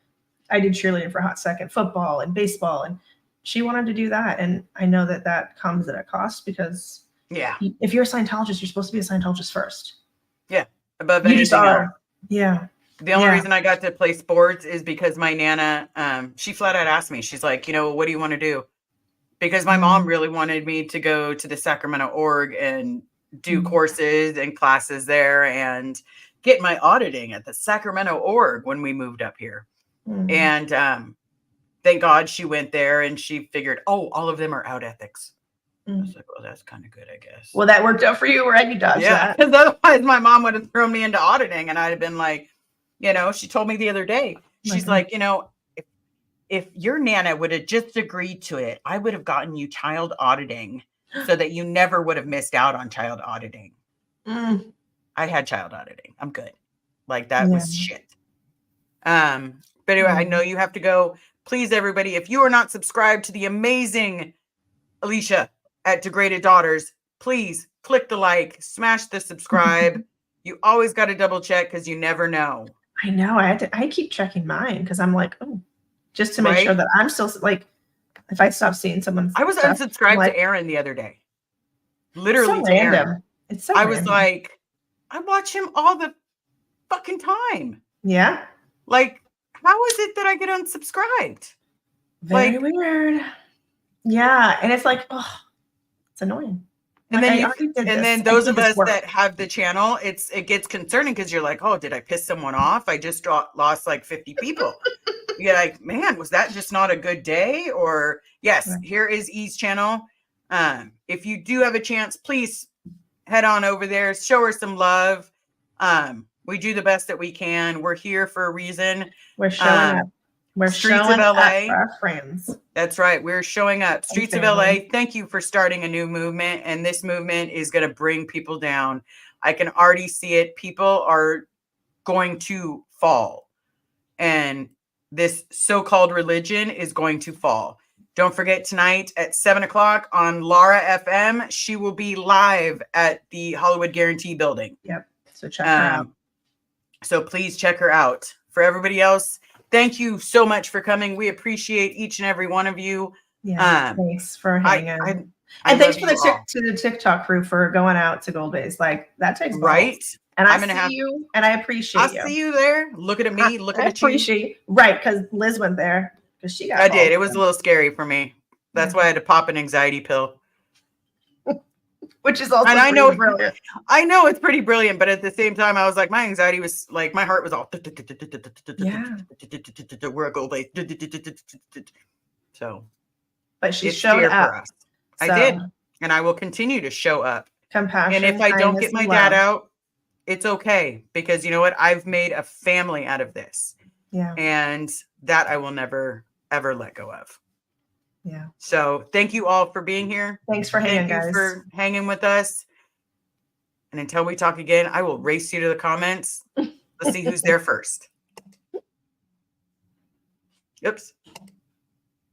Speaker 2: I did cheerleading for a hot second, football and baseball, and she wanted to do that. And I know that comes at a cost, because if you're a Scientologist, you're supposed to be a Scientologist first.
Speaker 1: Yeah. Above
Speaker 2: You just
Speaker 1: anything else.
Speaker 2: are. Yeah.
Speaker 1: The only reason I got to play sports is because my Nana, she flat out asked me, she's like, what do you want to do? Because my mom really wanted me to go to the Sacramento org and do courses and classes there and get my auditing at the Sacramento org when we moved up here. And thank God she went there and she figured, all of them are out ethics. I was like, well, that's kind of good, I guess.
Speaker 2: Well, that worked out for you, right? You dodged that.
Speaker 1: Because otherwise my mom would have thrown me into auditing, and I'd have been like, she told me the other day, she's like, if your Nana would have just agreed to it, I would have gotten you child auditing so that you never would have missed out on child auditing. I had child auditing. I'm good. Like, that was shit. But anyway, I know you have to go. Please, everybody, if you are not subscribed to the amazing Elysia at Degraded Daughters, please click the like, smash the subscribe. You always got to double check, because you never know.
Speaker 2: I know. I keep checking mine, because I'm like, just to make sure that I'm still, like, if I stop seeing someone's
Speaker 1: I was unsubscribed to Aaron the other day. Literally to Aaron.
Speaker 2: It's so
Speaker 1: I
Speaker 2: random.
Speaker 1: was like, I watch him all the fucking time.
Speaker 2: Yeah.
Speaker 1: Like, how is it that I get unsubscribed?
Speaker 2: Very weird. Yeah. And it's like, it's annoying.
Speaker 1: And then those of us that have the channel, it gets concerning, because you're like, did I piss someone off? I just lost like 50 people. You're like, man, was that just not a good day? Or yes, here is E's channel. If you do have a chance, please head on over there, show her some love. We do the best that we can. We're here for a reason.
Speaker 2: We're showing up. We're
Speaker 1: Streets
Speaker 2: showing
Speaker 1: of LA.
Speaker 2: up for our friends.
Speaker 1: That's right. We're showing up. Streets of LA. Thank you for starting a new movement. And this movement is going to bring people down. I can already see it. People are going to fall. And this so-called religion is going to fall. Don't forget, tonight at 7:00 on Lara FM, she will be live at the Hollywood Guarantee building.
Speaker 2: Yep. So check her out.
Speaker 1: So please check her out. For everybody else, thank you so much for coming. We appreciate each and every one of you.
Speaker 2: Yeah. Thanks for hanging. And thanks to the TikTok crew for going out to Gold Base. Like, that takes balls.
Speaker 1: Right.
Speaker 2: And I see you, and I appreciate you.
Speaker 1: I see you there. Looking at me, looking at you.
Speaker 2: Appreciate you. Right, because Liz went there. Because she got.
Speaker 1: I did. It was a little scary for me. That's why I had to pop an anxiety pill.
Speaker 2: Which is also brilliant.
Speaker 1: I know it's pretty brilliant, but at the same time, I was like, my anxiety was like, my heart was all.
Speaker 2: Yeah.
Speaker 1: We're a Gold Base. So.
Speaker 2: But she showed up.
Speaker 1: For us. I did, and I will continue to show up.
Speaker 2: Compassion.
Speaker 1: And if I don't get my dad out, it's okay, because you know what? I've made a family out of this.
Speaker 2: Yeah.
Speaker 1: And that I will never, ever let go of.
Speaker 2: Yeah.
Speaker 1: So thank you all for being here.
Speaker 2: Thanks for hanging, guys.
Speaker 1: Thank you for hanging with us. And until we talk again, I will race you to the comments. Let's see who's there first. Oops.